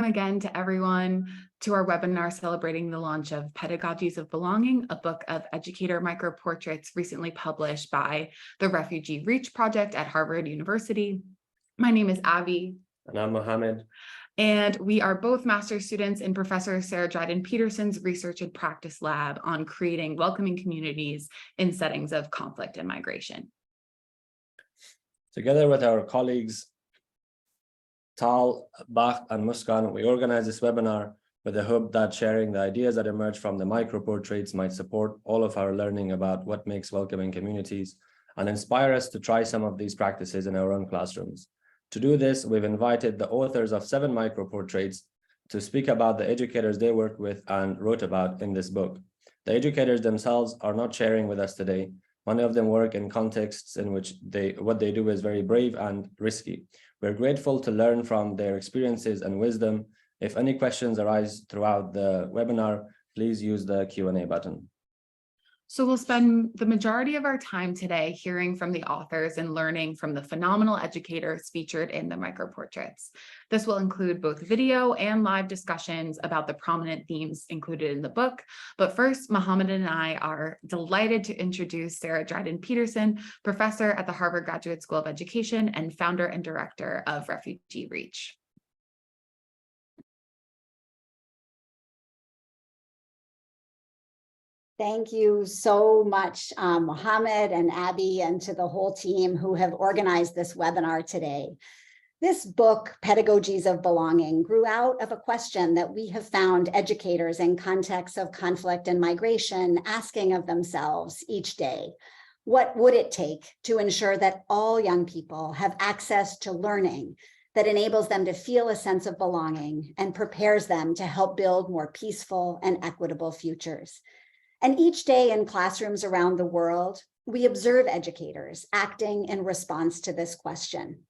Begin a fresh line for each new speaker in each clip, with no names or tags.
again to everyone to our webinar celebrating the launch of Pedagogies of Belonging, a book of educator microportraits recently published by the Refugee Reach Project at Harvard University. My name is Abby.
And I'm Mohammed.
And we are both master's students in Professor Sarah Dryden-Peterson's Research and Practice Lab on creating welcoming communities in settings of conflict and migration.
Together with our colleagues, Tal, Bakht, and Muskan, we organized this webinar with the hope that sharing the ideas that emerge from the microportraits might support all of our learning about what makes welcoming communities and inspire us to try some of these practices in our own classrooms. To do this, we've invited the authors of 7 microportraits to speak about the educators they worked with and wrote about in this book. The educators themselves are not sharing with us today. Many of them work in contexts in which what they do is very brave and risky. We're grateful to learn from their experiences and wisdom. If any questions arise throughout the webinar, please use the Q&A button.
So we'll spend the majority of our time today hearing from the authors and learning from the phenomenal educators featured in the microportraits. This will include both video and live discussions about the prominent themes included in the book. But first, Mohammed and I are delighted to introduce Sarah Dryden-Peterson, professor at the Harvard Graduate School of Education and founder and director of Refugee Reach.
Thank you so much, Mohammed and Abby, and to the whole team who have organized this webinar today. This book, Pedagogies of Belonging, grew out of a question that we have found educators in contexts of conflict and migration asking of themselves each day. What would it take to ensure that all young people have access to learning that enables them to feel a sense of belonging and prepares them to help build more peaceful and equitable futures? And each day in classrooms around the world, we observe educators acting in response to this question.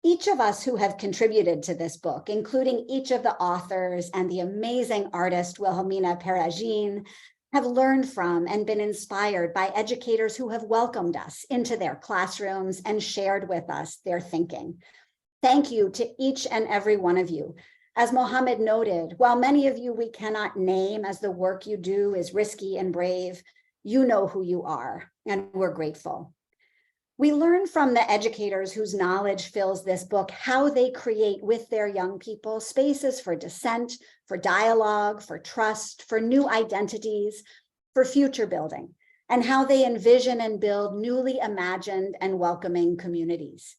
Each of us who have contributed to this book, including each of the authors and the amazing artist Wilhelmina Peragin, have learned from and been inspired by educators who have welcomed us into their classrooms and shared with us their thinking. Thank you to each and every one of you. As Mohammed noted, while many of you we cannot name as the work you do is risky and brave, you know who you are, and we're grateful. We learn from the educators whose knowledge fills this book how they create with their young people spaces for dissent, for dialogue, for trust, for new identities, for future building, and how they envision and build newly imagined and welcoming communities.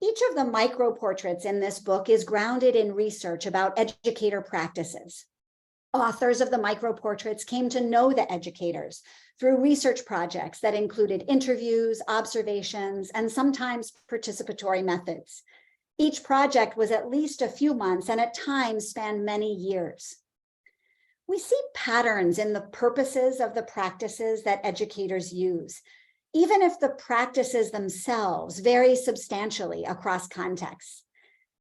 Each of the microportraits in this book is grounded in research about educator practices. Authors of the microportraits came to know the educators through research projects that included interviews, observations, and sometimes participatory methods. Each project was at least a few months and at times spanned many years. We see patterns in the purposes of the practices that educators use, even if the practices themselves vary substantially across contexts.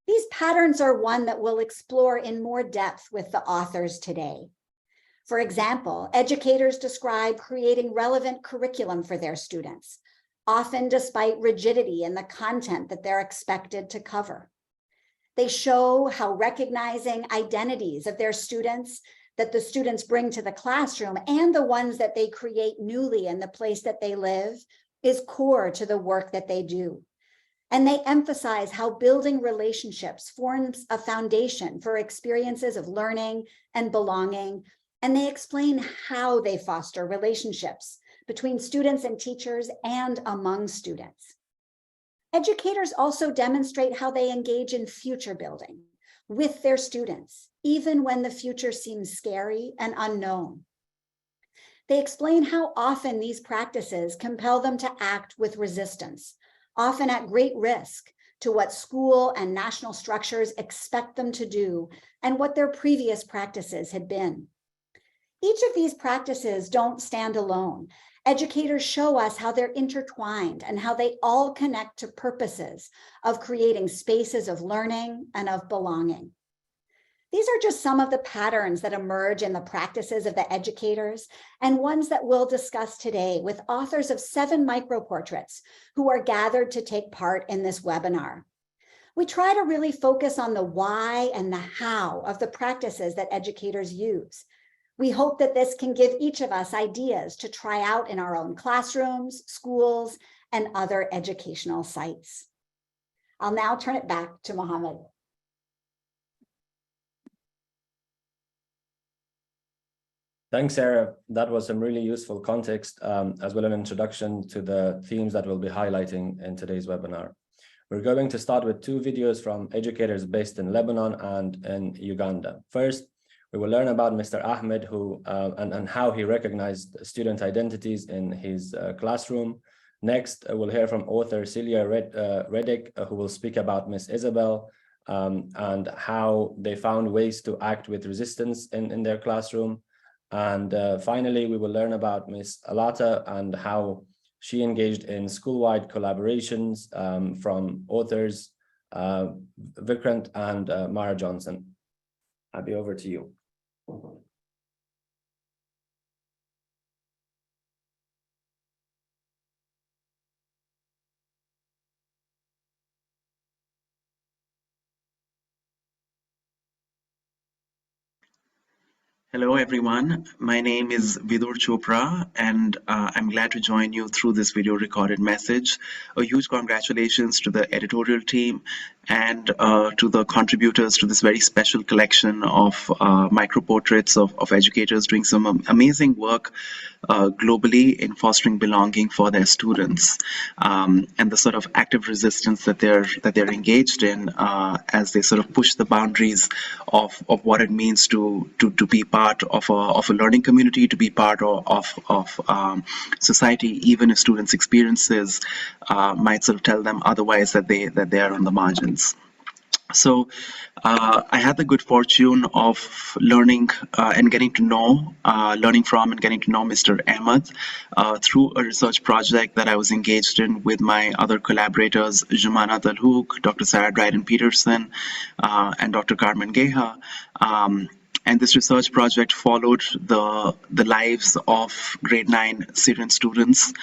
These patterns are one that we'll explore in more depth with the authors today. For example, educators describe creating relevant curriculum for their students, often despite rigidity in the content that they're expected to cover. They show how recognizing identities of their students that the students bring to the classroom and the ones that they create newly in the place that they live is core to the work that they do. And they emphasize how building relationships forms a foundation for experiences of learning and belonging. And they explain how they foster relationships between students and teachers and among students. Educators also demonstrate how they engage in future building with their students, even when the future seems scary and unknown. They explain how often these practices compel them to act with resistance, often at great risk to what school and national structures expect them to do and what their previous practices had been. Each of these practices don't stand alone. Educators show us how they're intertwined and how they all connect to purposes of creating spaces of learning and of belonging. These are just some of the patterns that emerge in the practices of the educators and ones that we'll discuss today with authors of 7 microportraits who are gathered to take part in this webinar. We try to really focus on the why and the how of the practices that educators use. We hope that this can give each of us ideas to try out in our own classrooms, schools, and other educational sites. I'll now turn it back to Mohammed.
Thanks, Sarah. That was some really useful context, as well as an introduction to the themes that we'll be highlighting in today's webinar. We're going to start with two videos from educators based in Lebanon and in Uganda. First, we will learn about Mr. Ahmed, and how he recognized student identities in his classroom. Next, we'll hear from author Celia Reddick, who will speak about Miss Isabel and how they found ways to act with resistance in their classroom. And finally, we will learn about Miss Alata and how she engaged in school-wide collaborations from authors Vikrant and Mara Johnson. Abby, over to you.
Hello, everyone. My name is Vidur Chopra, and I'm glad to join you through this video recorded message. A huge congratulations to the editorial team and to the contributors to this very special collection of micro-portraits of educators doing some amazing work globally in fostering belonging for their students, and the sort of active resistance that they're engaged in as they sort of push the boundaries of what it means to be part of a learning community, to be part of society, even if students' experiences might sort of tell them otherwise, that they are on the margins. So I had the good fortune of learning and getting to know, learning from and getting to know Mr. Ahmed through a research project that I was engaged in with my other collaborators, Jumana Talhouk, Dr. Sarah Dryden-Peterson, and Dr. Carmen Geha. And this research project followed the lives of grade 9 Syrian students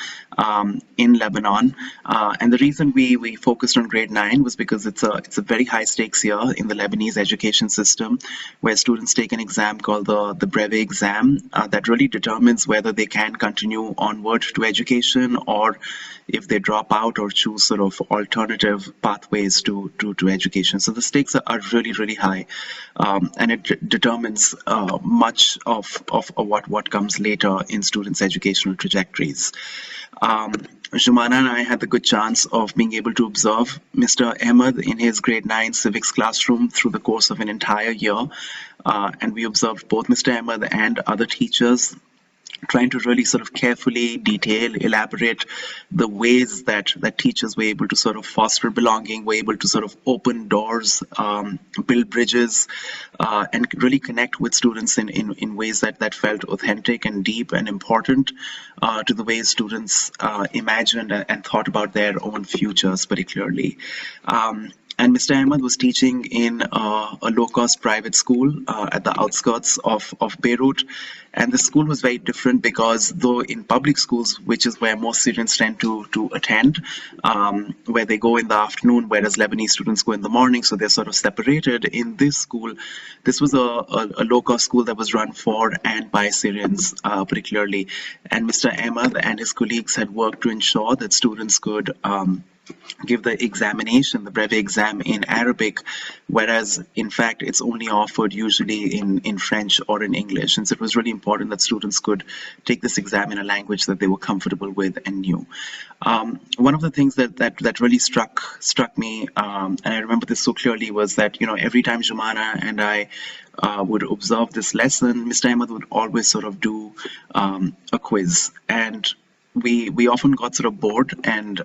in Lebanon. And the reason we focused on grade 9 was because it's a very high stakes year in the Lebanese education system, where students take an exam called the brevet exam that really determines whether they can continue onward to education, or if they drop out or choose sort of alternative pathways to education. So the stakes are really, really high, and it determines much of what comes later in students' educational trajectories. Jumana and I had the good chance of being able to observe Mr. Ahmed in his grade 9 civics classroom through the course of an entire year. And we observed both Mr. Ahmed and other teachers trying to really sort of carefully detail, elaborate the ways that teachers were able to sort of foster belonging, were able to sort of open doors, build bridges, and really connect with students in ways that felt authentic and deep and important to the ways students imagined and thought about their own futures particularly. And Mr. Ahmed was teaching in a low-cost private school at the outskirts of Beirut. And the school was very different because though in public schools, which is where most Syrians tend to attend, where they go in the afternoon, whereas Lebanese students go in the morning, so they're sort of separated. In this school, this was a low-cost school that was run for and by Syrians particularly. And Mr. Ahmed and his colleagues had worked to ensure that students could give the examination, the brevet exam, in Arabic, whereas in fact it's only offered usually in French or in English. And so it was really important that students could take this exam in a language that they were comfortable with and knew. One of the things that really struck me, and I remember this so clearly, was that, you know, every time Jumana and I would observe this lesson, Mr. Ahmed would always sort of do a quiz, and we often got sort of bored and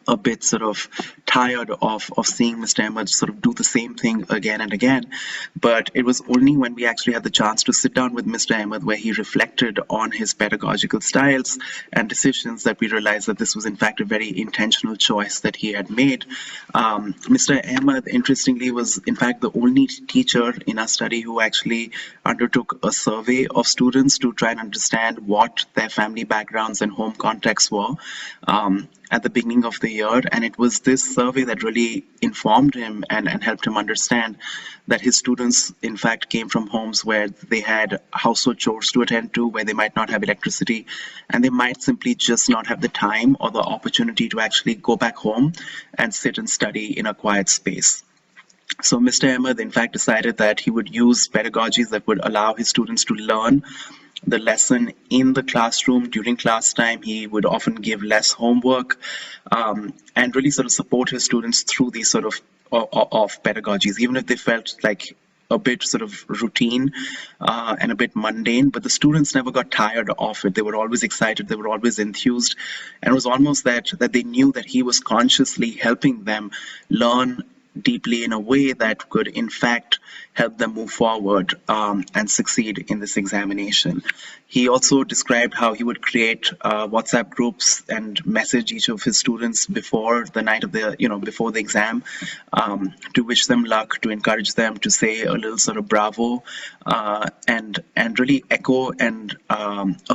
a bit sort of tired of seeing Mr. Ahmed sort of do the same thing again and again. But it was only when we actually had the chance to sit down with Mr. Ahmed, where he reflected on his pedagogical styles and decisions, that we realized that this was in fact a very intentional choice that he had made. Mr. Ahmed, interestingly, was in fact the only teacher in our study who actually undertook a survey of students to try and understand what their family backgrounds and home contexts were at the beginning of the year. And it was this survey that really informed him and helped him understand that his students, in fact, came from homes where they had household chores to attend to, where they might not have electricity, and they might simply just not have the time or the opportunity to actually go back home and sit and study in a quiet space. So Mr. Ahmed, in fact, decided that he would use pedagogies that would allow his students to learn the lesson in the classroom during class time. He would often give less homework and really sort of support his students through these sort of pedagogies, even if they felt like a bit sort of routine and a bit mundane, but the students never got tired of it. They were always excited, they were always enthused, and it was almost that they knew that he was consciously helping them learn deeply in a way that could in fact help them move forward and succeed in this examination. He also described how he would create WhatsApp groups and message each of his students before the night of the, before the exam, to wish them luck, to encourage them, to say a little sort of bravo, and really echo and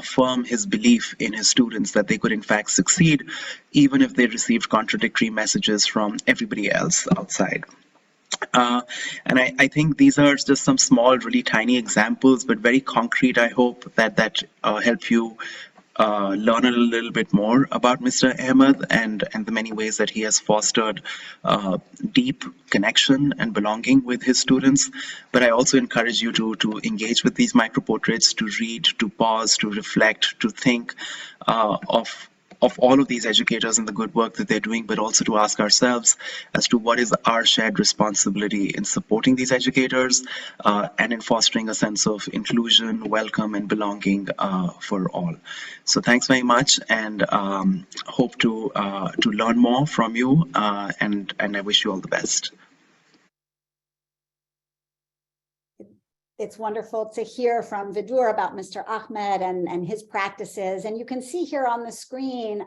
affirm his belief in his students that they could in fact succeed, even if they received contradictory messages from everybody else outside. And I think these are just some small, really tiny examples, but very concrete. I hope that help you learn a little bit more about Mr. Ahmed and the many ways that he has fostered deep connection and belonging with his students. But I also encourage you to engage with these micro-portraits, to read, to pause, to reflect, to think of all of these educators and the good work that they're doing, but also to ask ourselves as to what is our shared responsibility in supporting these educators and in fostering a sense of inclusion, welcome, and belonging for all. So thanks very much, and hope to learn more from you, and I wish you all the best.
It's wonderful to hear from Vidur about Mr. Ahmed and his practices. And you can see here on the screen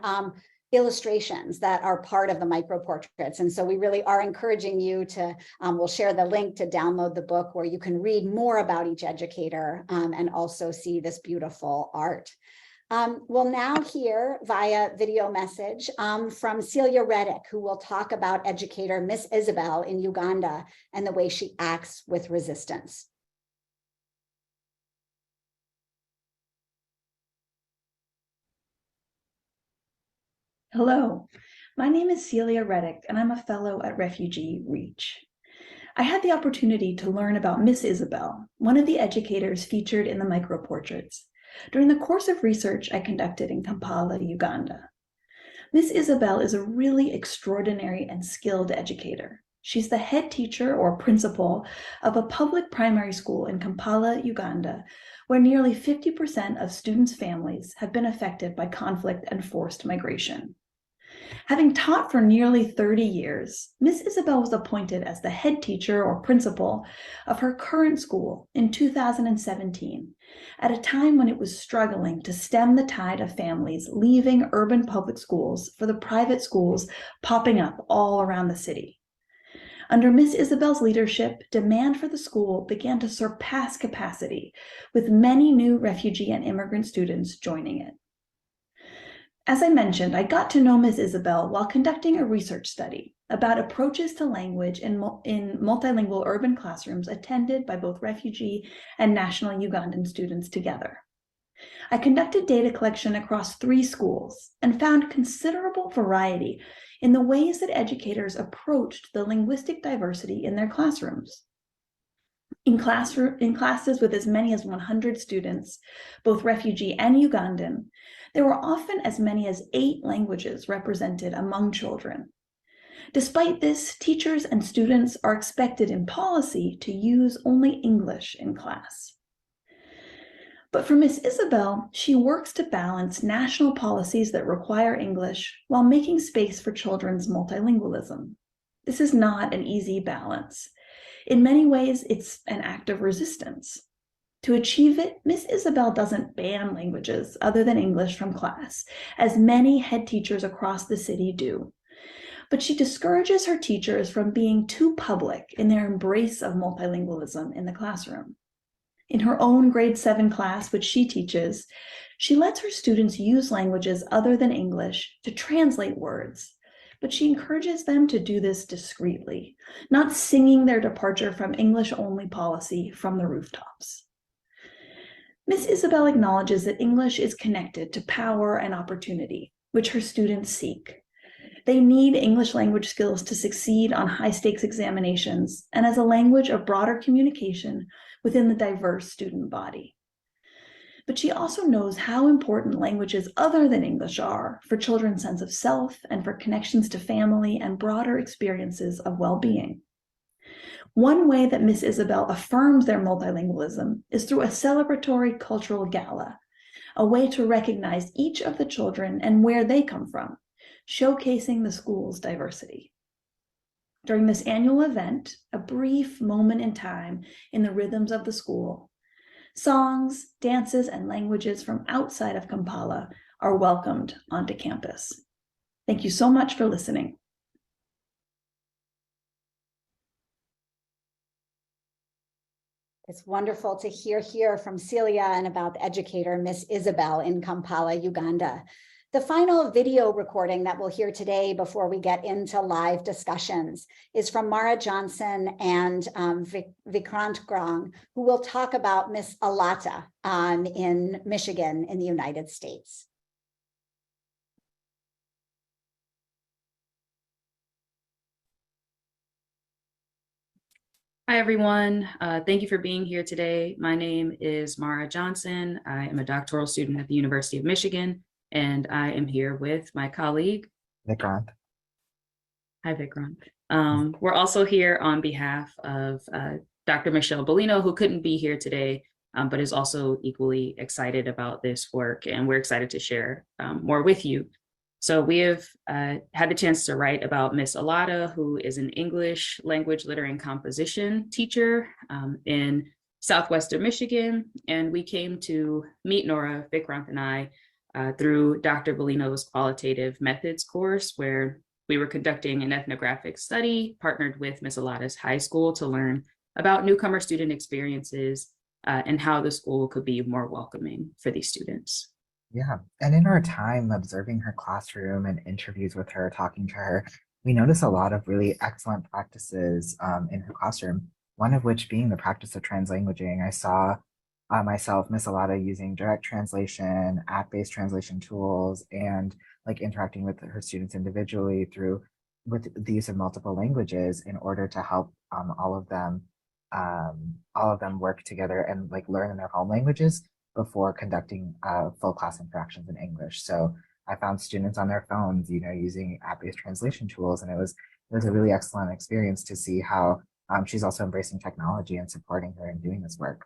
illustrations that are part of the micro portraits. And so we really are encouraging you to, we'll share the link to download the book where you can read more about each educator and also see this beautiful art. We'll now hear via video message from Celia Reddick, who will talk about educator Miss Isabel in Uganda and the way she acts with resistance.
Hello, my name is Celia Reddick, and I'm a fellow at Refugee Reach. I had the opportunity to learn about Miss Isabel, one of the educators featured in the micro-portraits, during the course of research I conducted in Kampala, Uganda. Miss Isabel is a really extraordinary and skilled educator. She's the head teacher or principal of a public primary school in Kampala, Uganda, where nearly 50% of students' families have been affected by conflict and forced migration. Having taught for nearly 30 years, Miss Isabel was appointed as the head teacher or principal of her current school in 2017, at a time when it was struggling to stem the tide of families leaving urban public schools for the private schools popping up all around the city. Under Miss Isabel's leadership, demand for the school began to surpass capacity, with many new refugee and immigrant students joining it. As I mentioned, I got to know Miss Isabel while conducting a research study about approaches to language in multilingual urban classrooms attended by both refugee and national Ugandan students together. I conducted data collection across 3 schools and found considerable variety in the ways that educators approached the linguistic diversity in their classrooms. In classes with as many as 100 students, both refugee and Ugandan, there were often as many as 8 languages represented among children. Despite this, teachers and students are expected in policy to use only English in class. But for Miss Isabel, she works to balance national policies that require English while making space for children's multilingualism. This is not an easy balance. In many ways, it's an act of resistance. To achieve it, Miss Isabel doesn't ban languages other than English from class, as many head teachers across the city do. But she discourages her teachers from being too public in their embrace of multilingualism in the classroom. In her own grade 7 class, which she teaches, she lets her students use languages other than English to translate words, but she encourages them to do this discreetly, not singing their departure from English-only policy from the rooftops. Miss Isabel acknowledges that English is connected to power and opportunity, which her students seek. They need English language skills to succeed on high-stakes examinations and as a language of broader communication within the diverse student body. But she also knows how important languages other than English are for children's sense of self and for connections to family and broader experiences of well-being. One way that Miss Isabel affirms their multilingualism is through a celebratory cultural gala, a way to recognize each of the children and where they come from, showcasing the school's diversity. During this annual event, a brief moment in time in the rhythms of the school, songs, dances, and languages from outside of Kampala are welcomed onto campus. Thank you so much for listening.
It's wonderful to hear from Celia and about the educator, Miss Isabel in Kampala, Uganda. The final video recording that we'll hear today before we get into live discussions is from Mara Johnson and Vikrant Grong, who will talk about Miss Alata in Michigan in the United States.
Hi, everyone. Thank you for being here today. My name is Mara Johnson. I am a doctoral student at the University of Michigan, and I am here with my colleague,
Vikrant.
Hi, Vikrant. We're also here on behalf of Dr. Michelle Bellino, who couldn't be here today, but is also equally excited about this work, and we're excited to share more with you. So we have had the chance to write about Miss Alata, who is an English language, literary, and composition teacher in Southwestern Michigan. And we came to meet Nora, Vikrant, and I through Dr. Bellino's qualitative methods course, where we were conducting an ethnographic study partnered with Miss Alata's high school to learn about newcomer student experiences and how the school could be more welcoming for these students.
Yeah, and in our time observing her classroom and interviews with her, talking to her, we noticed a lot of really excellent practices in her classroom, one of which being the practice of translanguaging. I saw myself, Miss Alata, using direct translation, app-based translation tools, and like interacting with her students individually with the use of multiple languages in order to help all of them work together and like learn in their home languages before conducting full class interactions in English. So I found students on their phones, using app-based translation tools, and it was a really excellent experience to see how she's also embracing technology and supporting her in doing this work.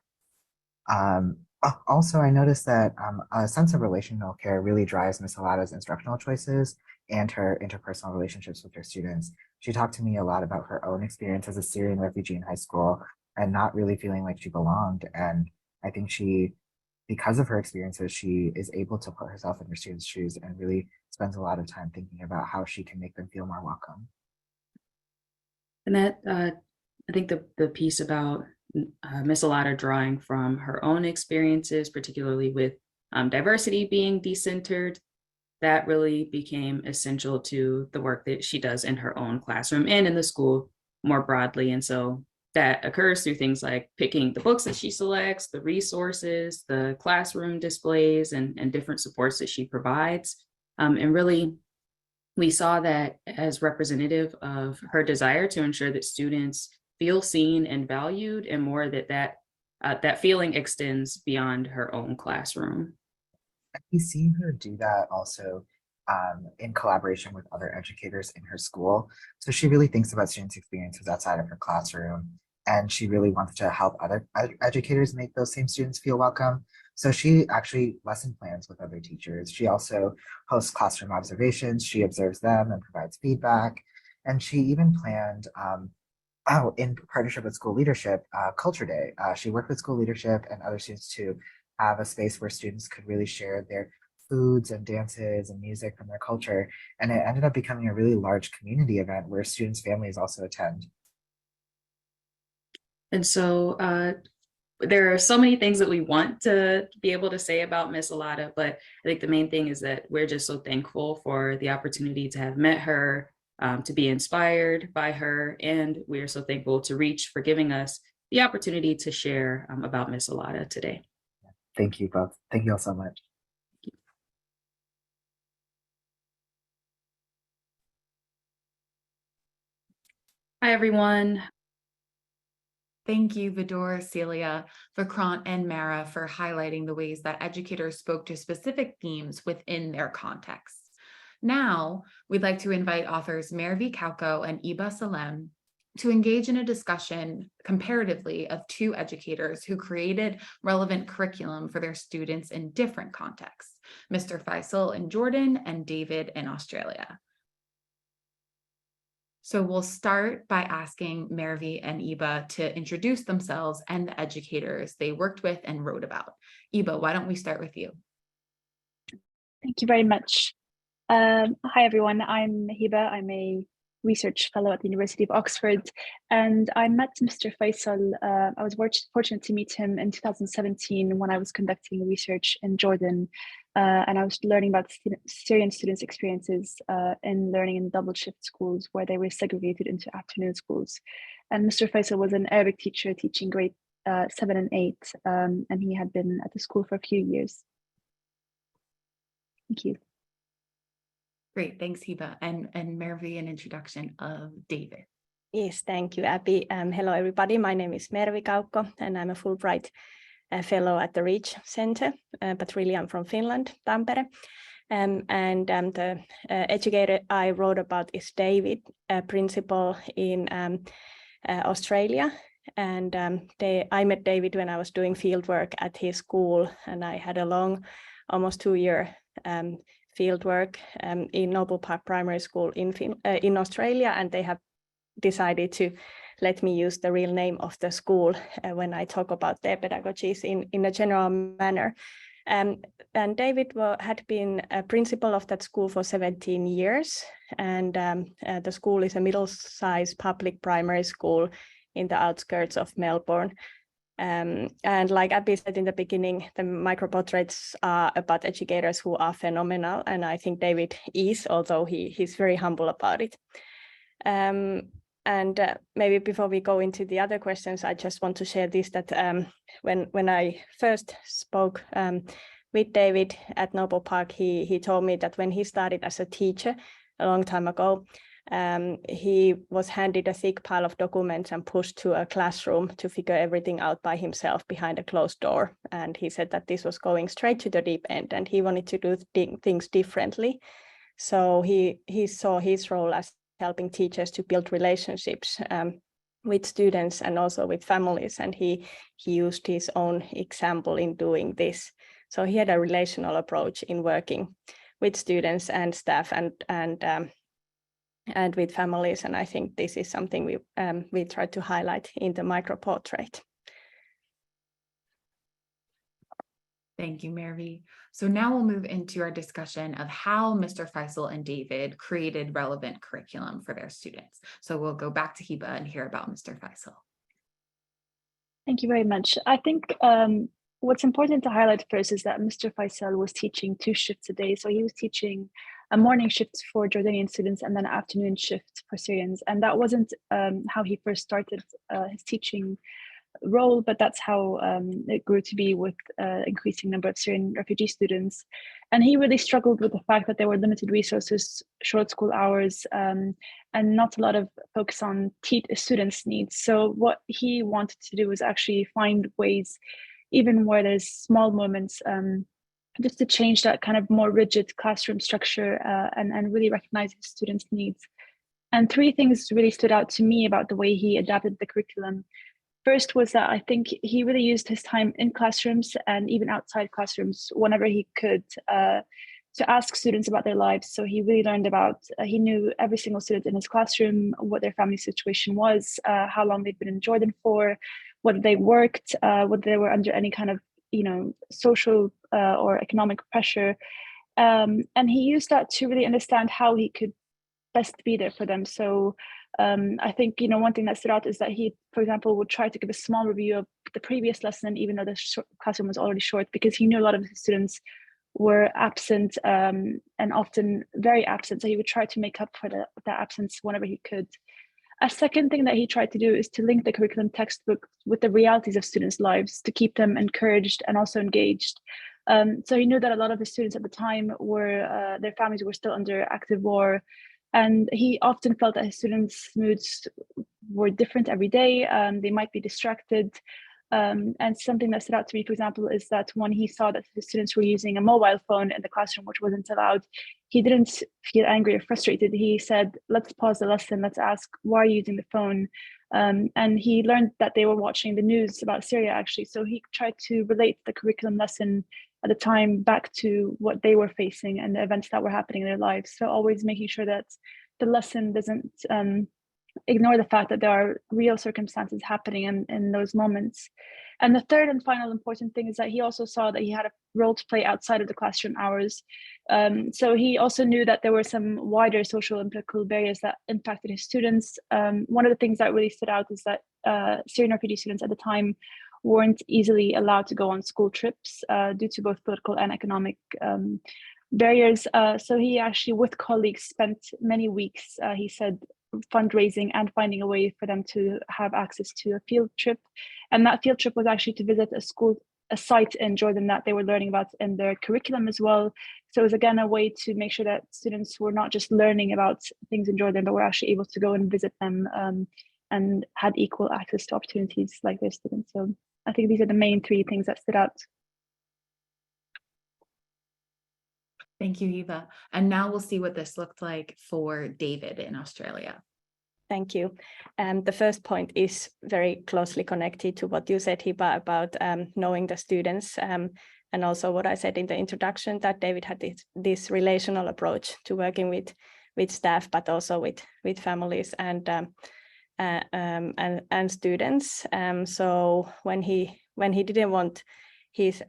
Also, I noticed that a sense of relational care really drives Miss Alata's instructional choices and her interpersonal relationships with her students. She talked to me a lot about her own experience as a Syrian refugee in high school and not really feeling like she belonged. And I think because of her experiences, she is able to put herself in her students' shoes and really spends a lot of time thinking about how she can make them feel more welcome.
And that, I think the piece about Miss Alata drawing from her own experiences, particularly with diversity being decentered, that really became essential to the work that she does in her own classroom and in the school more broadly. And so that occurs through things like picking the books that she selects, the resources, the classroom displays, and different supports that she provides. And really, we saw that as representative of her desire to ensure that students feel seen and valued, and more that feeling extends beyond her own classroom.
We see her do that also in collaboration with other educators in her school. So she really thinks about students' experiences outside of her classroom, and she really wants to help other educators make those same students feel welcome. So she actually lesson plans with other teachers. She also hosts classroom observations. She observes them and provides feedback. And she even planned, in partnership with school leadership, Culture Day. She worked with school leadership and other students to have a space where students could really share their foods and dances and music from their culture. And it ended up becoming a really large community event where students' families also attend.
And so there are so many things that we want to be able to say about Miss Alata, but I think the main thing is that we're just so thankful for the opportunity to have met her to be inspired by her. And we are so thankful to Reach for giving us the opportunity to share about Miss Alada today.
Thank you both. Thank you all so much.
Hi, everyone.
Thank you, Vidor, Celia, Vikrant, and Mara for highlighting the ways that educators spoke to specific themes within their contexts. Now, we'd like to invite authors Mervi Kauko and Iba Salem to engage in a discussion comparatively of two educators who created relevant curriculum for their students in different contexts, Mr. Faisal in Jordan and David in Australia. So we'll start by asking Mervi and Iba to introduce themselves and the educators they worked with and wrote about. Iba, why don't we start with you?
Thank you very much. Hi, everyone. I'm Hiba. I'm a research fellow at the University of Oxford, and I met Mr. Faisal. I was fortunate to meet him in 2017 when I was conducting research in Jordan, and I was learning about Syrian students' experiences in learning in double shift schools where they were segregated into afternoon schools. And Mr. Faisal was an Arabic teacher teaching grade 7 and 8, and he had been at the school for a few years. Thank you.
Great, thanks, Hiba. And Mervi, an introduction of David.
Yes, thank you, Abby. Hello, everybody. My name is Mervi Kauko, and I'm a Fulbright fellow at the Reach Center, but really I'm from Finland, Tampere. The educator I wrote about is David, a principal in Australia. And I met David when I was doing field work at his school, and I had a long, almost 2-year field work in Noble Park Primary School in Australia, and they have decided to let me use the real name of the school when I talk about their pedagogies in a general manner. And David had been a principal of that school for 17 years, and the school is a middle-sized public primary school in the outskirts of Melbourne. And like Abby said in the beginning, the microportraits are about educators who are phenomenal, and I think David is, although he's very humble about it. Maybe before we go into the other questions, I just want to share this, that when I first spoke with David at Noble Park, he told me that when he started as a teacher a long time ago, he was handed a thick pile of documents and pushed to a classroom to figure everything out by himself behind a closed door. And he said that this was going straight to the deep end, and he wanted to do things differently. So he saw his role as helping teachers to build relationships with students and also with families. And he used his own example in doing this. So he had a relational approach in working with students and staff and with families, and I think this is something we try to highlight in the microportrait.
Thank you, Mervi. So now we'll move into our discussion of how Mr. Faisal and David created relevant curriculum for their students. So we'll go back to Hiba and hear about Mr. Faisal.
Thank you very much. I think what's important to highlight first is that Mr. Faisal was teaching 2 shifts a day. So he was teaching a morning shift for Jordanian students and then an afternoon shift for Syrians. And that wasn't how he first started his teaching role, but that's how it grew to be with increasing number of Syrian refugee students. And he really struggled with the fact that there were limited resources, short school hours, and not a lot of focus on students' needs. So what he wanted to do was actually find ways, even where there's small moments, just to change that kind of more rigid classroom structure and really recognize his students' needs. And 3 things really stood out to me about the way he adapted the curriculum. First was that I think he really used his time in classrooms and even outside classrooms whenever he could to ask students about their lives. So he really learned about, he knew every single student in his classroom, what their family situation was, how long they'd been in Jordan for, whether they worked, whether they were under any kind of social or economic pressure. And he used that to really understand how he could best be there for them. So I think, one thing that stood out is that he, for example, would try to give a small review of the previous lesson, even though the classroom was already short, because he knew a lot of his students were absent and often very absent. So he would try to make up for that absence whenever he could. A second thing that he tried to do is to link the curriculum textbook with the realities of students' lives to keep them encouraged and also engaged. So he knew that a lot of the students at the time were, their families were still under active war. And he often felt that his students' moods were different every day. They might be distracted. And something that stood out to me, for example, is that when he saw that the students were using a mobile phone in the classroom, which wasn't allowed, he didn't feel angry or frustrated. He said, let's pause the lesson, let's ask, why are you using the phone? And he learned that they were watching the news about Syria, actually. So he tried to relate the curriculum lesson at the time back to what they were facing and the events that were happening in their lives. So always making sure that the lesson doesn't ignore the fact that there are real circumstances happening in those moments. And the third and final important thing is that he also saw that he had a role to play outside of the classroom hours. So he also knew that there were some wider social and political barriers that impacted his students. One of the things that really stood out is that Syrian refugee students at the time weren't easily allowed to go on school trips due to both political and economic barriers. So he actually, with colleagues, spent many weeks, he said, fundraising and finding a way for them to have access to a field trip. And that field trip was actually to visit a site in Jordan that they were learning about in their curriculum as well. So it was again a way to make sure that students were not just learning about things in Jordan, but were actually able to go and visit them and had equal access to opportunities like their students. So I think these are the main three things that stood out.
Thank you, Eva. And now we'll see what this looked like for David in Australia.
Thank you. The first point is very closely connected to what you said, Hiba, about knowing the students, and also what I said in the introduction, that David had this relational approach to working with staff, but also with families and students. So when he didn't want his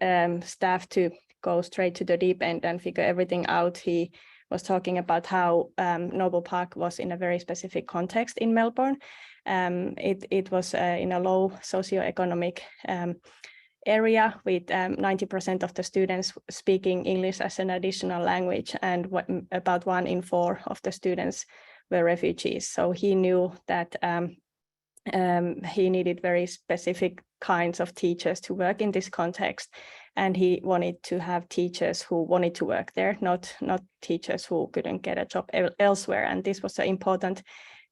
staff to go straight to the deep end and figure everything out, he was talking about how Noble Park was in a very specific context in Melbourne. It was in a low socioeconomic area with 90% of the students speaking English as an additional language, and about 1 in 4 of the students were refugees. So he knew that he needed very specific kinds of teachers to work in this context. And he wanted to have teachers who wanted to work there, not teachers who couldn't get a job elsewhere. And this was an important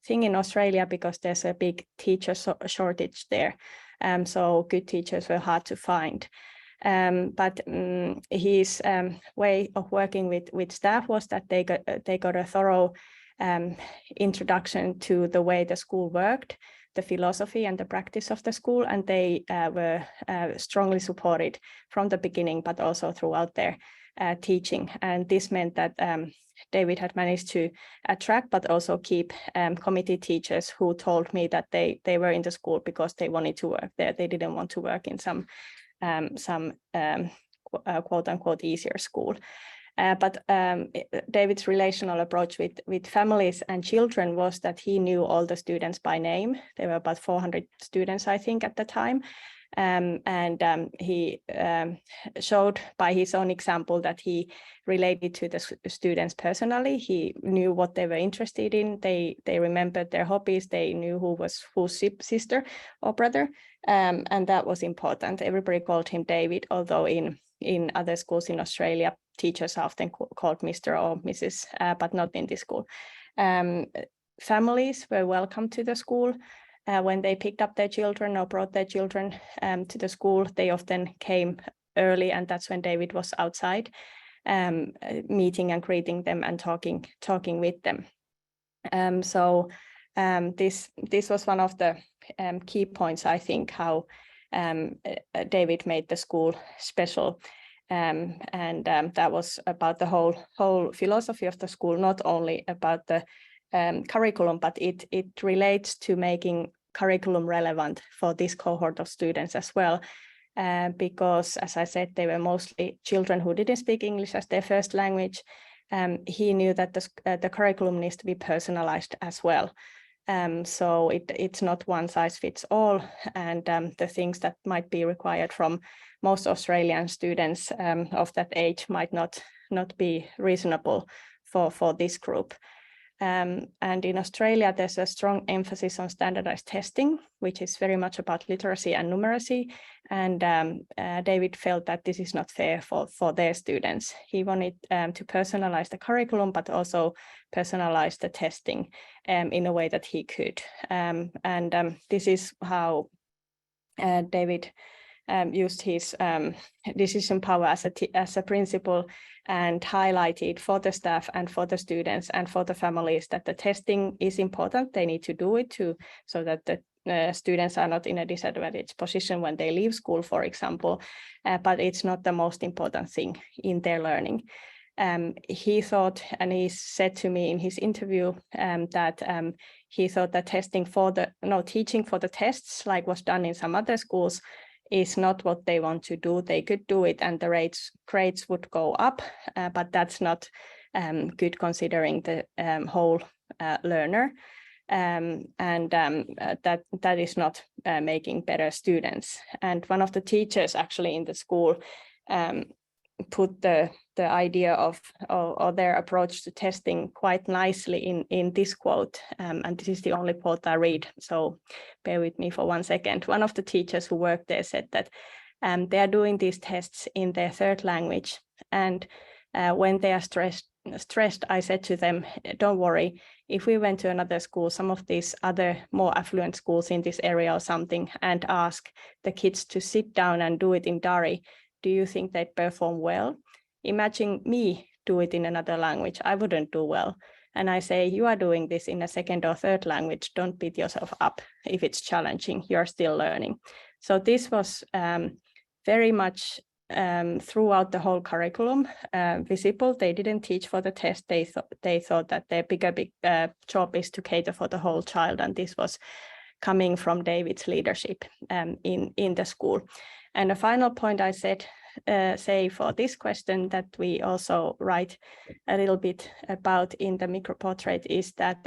thing in Australia because there's a big teacher shortage there. So good teachers were hard to find. But his way of working with staff was that they got a thorough introduction to the way the school worked, the philosophy and the practice of the school, and they were strongly supported from the beginning, but also throughout their teaching. And this meant that David had managed to attract, but also keep committee teachers who told me that they were in the school because they wanted to work there. They didn't want to work in some quote unquote easier school. But David's relational approach with families and children was that he knew all the students by name. There were about 400 students, I think, at the time. And he showed by his own example that he related to the students personally. He knew what they were interested in. They remembered their hobbies. They knew who was whose sister or brother. And that was important. Everybody called him David, although in other schools in Australia, teachers are often called Mr. or Mrs., but not in this school. Families were welcome to the school. When they picked up their children or brought their children to the school, they often came early, and that's when David was outside, meeting and greeting them and talking with them. So this was one of the key points, I think, how David made the school special. And that was about the whole philosophy of the school, not only about the curriculum, but it relates to making curriculum relevant for this cohort of students as well, because, as I said, they were mostly children who didn't speak English as their first language. He knew that the curriculum needs to be personalized as well. So it's not one size fits all, and the things that might be required from most Australian students of that age might not be reasonable for this group. And in Australia, there's a strong emphasis on standardized testing, which is very much about literacy and numeracy. And David felt that this is not fair for their students. He wanted to personalize the curriculum, but also personalize the testing in a way that he could. This is how David used his decision power as a principal, and highlighted for the staff and for the students and for the families that the testing is important. They need to do it so that the students are not in a disadvantaged position when they leave school, for example, but it's not the most important thing in their learning. He thought, and he said to me in his interview, that he thought that teaching for the tests, like was done in some other schools, is not what they want to do. They could do it and the grades would go up, but that's not good considering the whole learner. That is not making better students. And one of the teachers actually in the school put the idea of or their approach to testing quite nicely in this quote, and this is the only quote I read, so bear with me for 1 second. One of the teachers who worked there said that they are doing these tests in their third language, and when they are stressed, I said to them, don't worry, if we went to another school, some of these other more affluent schools in this area or something, and ask the kids to sit down and do it in Dari, do you think they'd perform well? Imagine me do it in another language, I wouldn't do well. And I say, you are doing this in a second or third language, don't beat yourself up if it's challenging, you're still learning. So this was very much throughout the whole curriculum visible. They didn't teach for the test, they thought that their bigger job is to cater for the whole child, and this was coming from David's leadership in the school. And a final point I say for this question that we also write a little bit about in the microportrait is that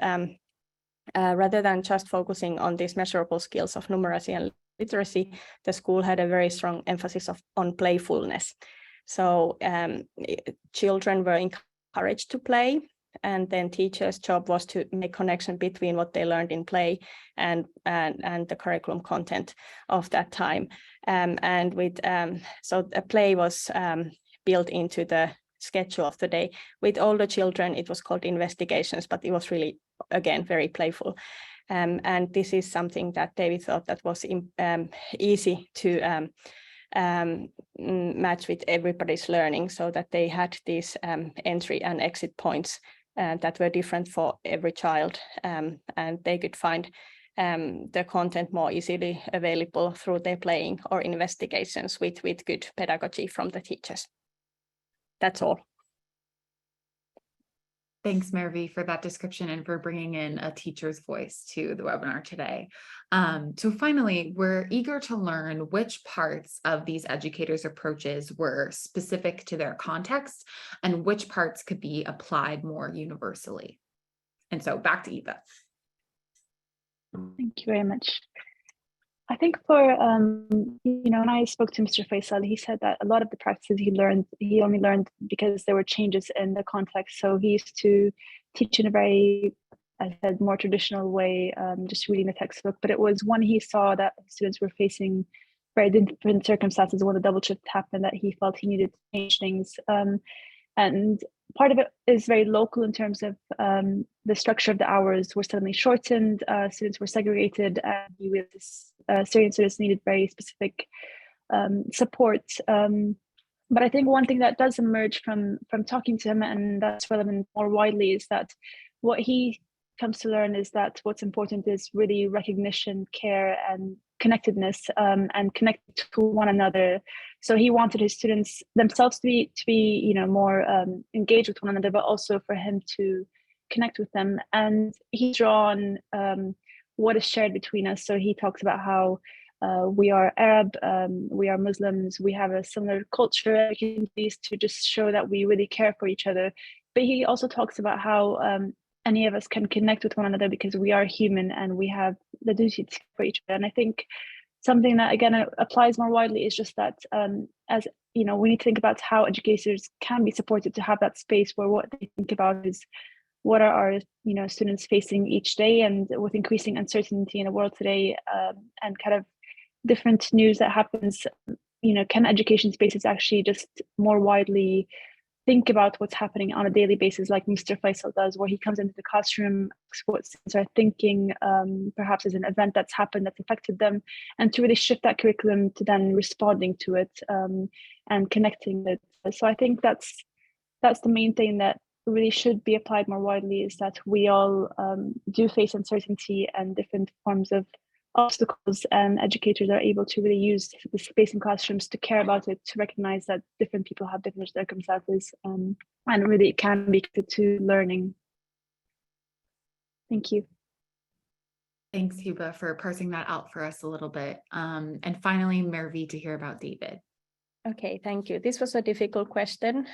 rather than just focusing on these measurable skills of numeracy and literacy, the school had a very strong emphasis on playfulness. So children were encouraged to play, and then teachers' job was to make connection between what they learned in play and the curriculum content of that time. So a play was built into the schedule of the day. With older children, it was called investigations, but it was really, again, very playful. And this is something that David thought that was easy to match with everybody's learning, so that they had these entry and exit points that were different for every child, and they could find the content more easily available through their playing or investigations with good pedagogy from the teachers. That's all.
Thanks, Mervi, for that description and for bringing in a teacher's voice to the webinar today. So finally, we're eager to learn which parts of these educators' approaches were specific to their context and which parts could be applied more universally. And so back to Eva.
Thank you very much. I think for, when I spoke to Mr. Faisal, he said that a lot of the practices he only learned because there were changes in the context. So he used to teach in a very, I said, more traditional way, just reading the textbook. But it was when he saw that students were facing very different circumstances when the double shift happened that he felt he needed to change things. And part of it is very local in terms of the structure of the hours were suddenly shortened, students were segregated, and Syrian students needed very specific support. But I think one thing that does emerge from talking to him, and that's relevant more widely, is that what he comes to learn is that what's important is really recognition, care, and connectedness, and connect to one another. So he wanted his students themselves to be more engaged with one another, but also for him to connect with them. And he's drawn what is shared between us. So he talks about how we are Arab, we are Muslims, we have a similar culture, to just show that we really care for each other. But he also talks about how any of us can connect with one another because we are human and we have the duty for each other. And I think something that again applies more widely is just that as you know, we need to think about how educators can be supported to have that space where what they think about is what are our students facing each day, and with increasing uncertainty in the world today and kind of different news that happens, can education spaces actually just more widely think about what's happening on a daily basis, like Mr. Faisal does, where he comes into the classroom, what students are thinking, perhaps as an event that's happened that's affected them, and to really shift that curriculum to then responding to it and connecting it. So I think that's the main thing that really should be applied more widely, is that we all do face uncertainty and different forms of obstacles, and educators are able to really use the space in classrooms to care about it, to recognize that different people have different circumstances, and really it can be connected to learning. Thank you.
Thanks, Huba, for parsing that out for us a little bit. And finally, Mervi, to hear about David.
Okay, thank you. This was a difficult question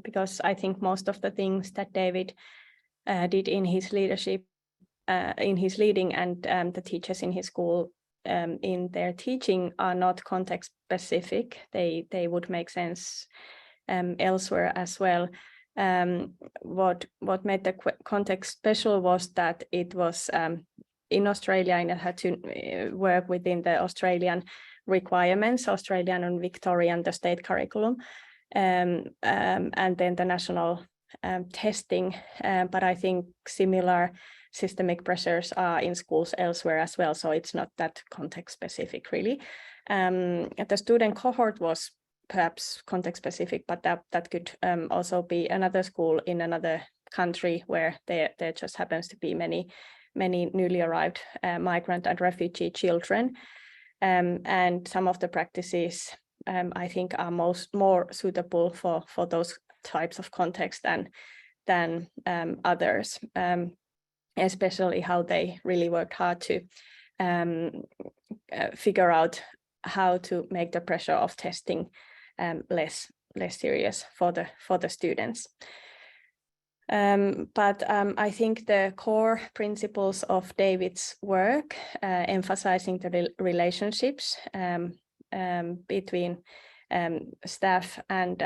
because I think most of the things that David did in his leadership, in his leading, and the teachers in his school in their teaching are not context specific. They would make sense elsewhere as well. What made the context special was that it was in Australia, and it had to work within the Australian requirements, Australian and Victorian, the state curriculum, and then the national testing. But I think similar systemic pressures are in schools elsewhere as well, so it's not that context specific really. The student cohort was perhaps context specific, but that could also be another school in another country where there just happens to be many newly arrived migrant and refugee children. And some of the practices I think are more suitable for those types of context than others, especially how they really worked hard to figure out how to make the pressure of testing less serious for the students. But I think the core principles of David's work, emphasizing the relationships between staff and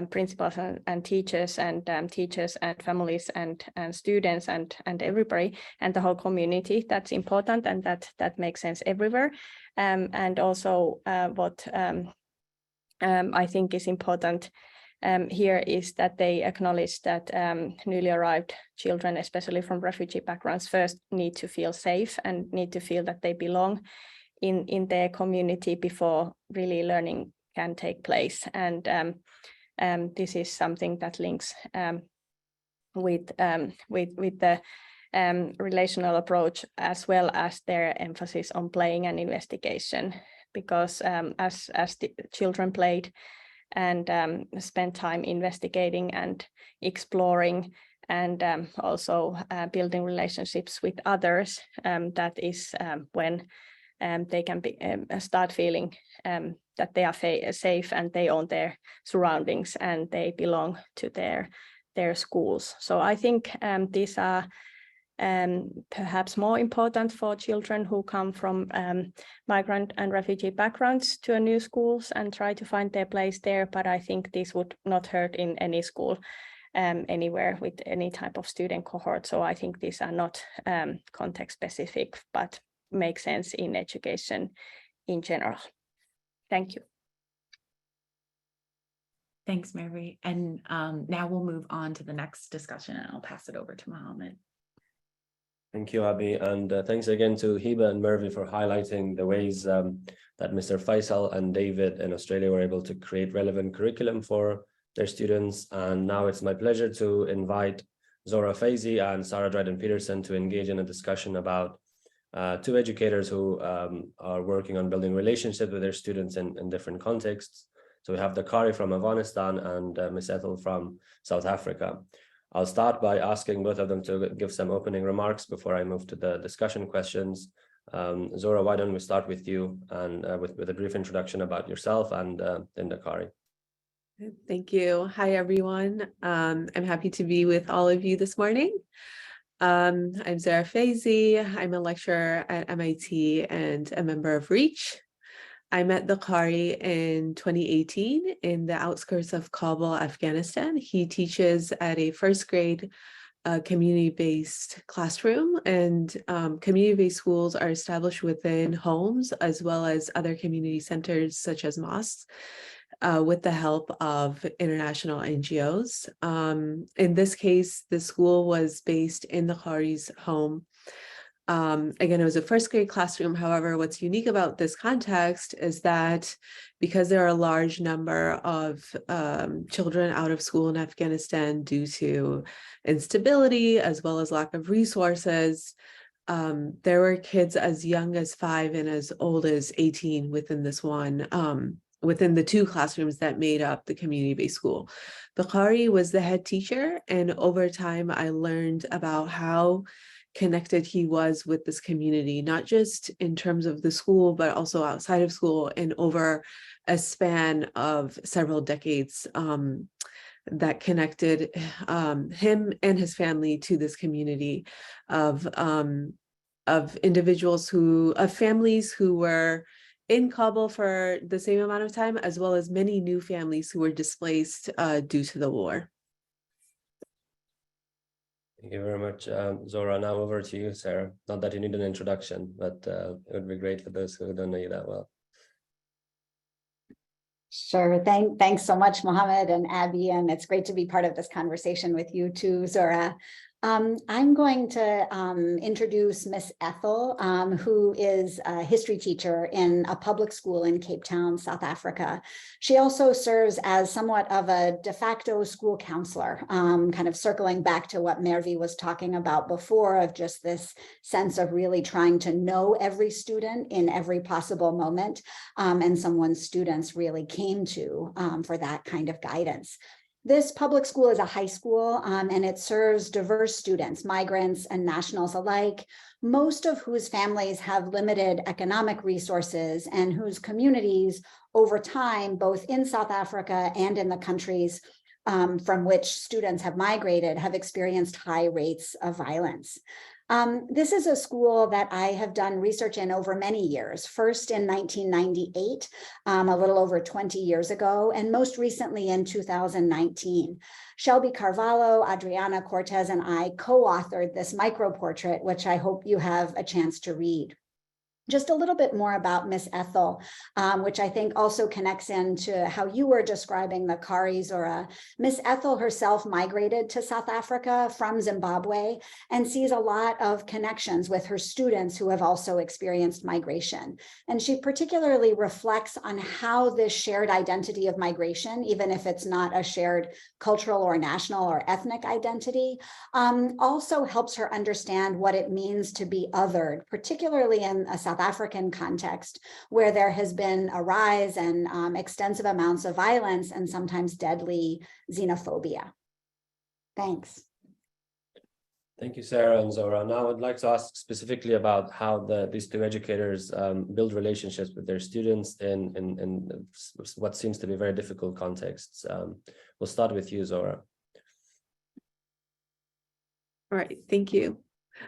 principals and teachers and families and students and everybody and the whole community, that's important, and that makes sense everywhere. And also what I think is important here is that they acknowledge that newly arrived children, especially from refugee backgrounds, first need to feel safe and need to feel that they belong in their community before really learning can take place. And this is something that links with the relational approach, as well as their emphasis on playing and investigation, because as the children played and spend time investigating and exploring and also building relationships with others, that is when they can start feeling that they are safe and they own their surroundings and they belong to their schools. So I think these are perhaps more important for children who come from migrant and refugee backgrounds to a new schools and try to find their place there. But I think this would not hurt in any school anywhere with any type of student cohort. So I think these are not context specific, but make sense in education in general. Thank you.
Thanks, Mary. And now we'll move on to the next discussion, and I'll pass it over to Mohammed.
Thank you, Abby, and thanks again to Hiba and Mervi for highlighting the ways that Mr. Faisal and David in Australia were able to create relevant curriculum for their students. And now it's my pleasure to invite Zora Faizi and Sarah Dryden-Peterson to engage in a discussion about two educators who are working on building relationships with their students in different contexts. So we have Dakari from Afghanistan and Miss Ethel from South Africa. I'll start by asking both of them to give some opening remarks before I move to the discussion questions. Zora, why don't we start with you and with a brief introduction about yourself, and then Dakari.
Thank you. Hi, everyone. I'm happy to be with all of you this morning. I'm Zara Faizi. I'm a lecturer at MIT and a member of REACH. I met the Qari in 2018 in the outskirts of Kabul, Afghanistan. He teaches at a first grade community-based classroom, and community-based schools are established within homes as well as other community centers such as mosques, with the help of international NGOs. In this case, the school was based in the Qari's home. Again, it was a first grade classroom. However, what's unique about this context is that because there are a large number of children out of school in Afghanistan due to instability as well as lack of resources, there were kids as young as 5 and as old as 18 within this one, within the 2 classrooms that made up the community-based school. The Qari was the head teacher, and over time I learned about how connected he was with this community, not just in terms of the school, but also outside of school and over a span of several decades, that connected him and his family to this community of individuals of families who were in Kabul for the same amount of time, as well as many new families who were displaced due to the war.
Thank you very much, Zora. Now over to you, Sarah. Not that you need an introduction, but it would be great for those who don't know you that well.
Sure. Thanks so much, Mohammed and Abby, and it's great to be part of this conversation with you too, Zora. I'm going to introduce Miss Ethel, who is a history teacher in a public school in Cape Town, South Africa. She also serves as somewhat of a de facto school counselor, kind of circling back to what Mervi was talking about before, of just this sense of really trying to know every student in every possible moment, and someone's students really came to for that kind of guidance. This public school is a high school, and it serves diverse students, migrants and nationals alike, most of whose families have limited economic resources and whose communities over time, both in South Africa and in the countries from which students have migrated, have experienced high rates of violence. This is a school that I have done research in over many years, first in 1998, a little over 20 years ago, and most recently in 2019. Shelby Carvalho, Adriana Cortez, and I co-authored this microportrait, which I hope you have a chance to read. Just a little bit more about Miss Ethel, which I think also connects into how you were describing the Qari, Zora. Miss Ethel herself migrated to South Africa from Zimbabwe and sees a lot of connections with her students who have also experienced migration. And she particularly reflects on how this shared identity of migration, even if it's not a shared cultural or national or ethnic identity, also helps her understand what it means to be othered, particularly in a South African context, where there has been a rise and extensive amounts of violence and sometimes deadly xenophobia. Thanks.
Thank you, Sarah and Zora. Now I'd like to ask specifically about how these 2 educators build relationships with their students in what seems to be very difficult contexts. We'll start with you, Zora.
All right, thank you.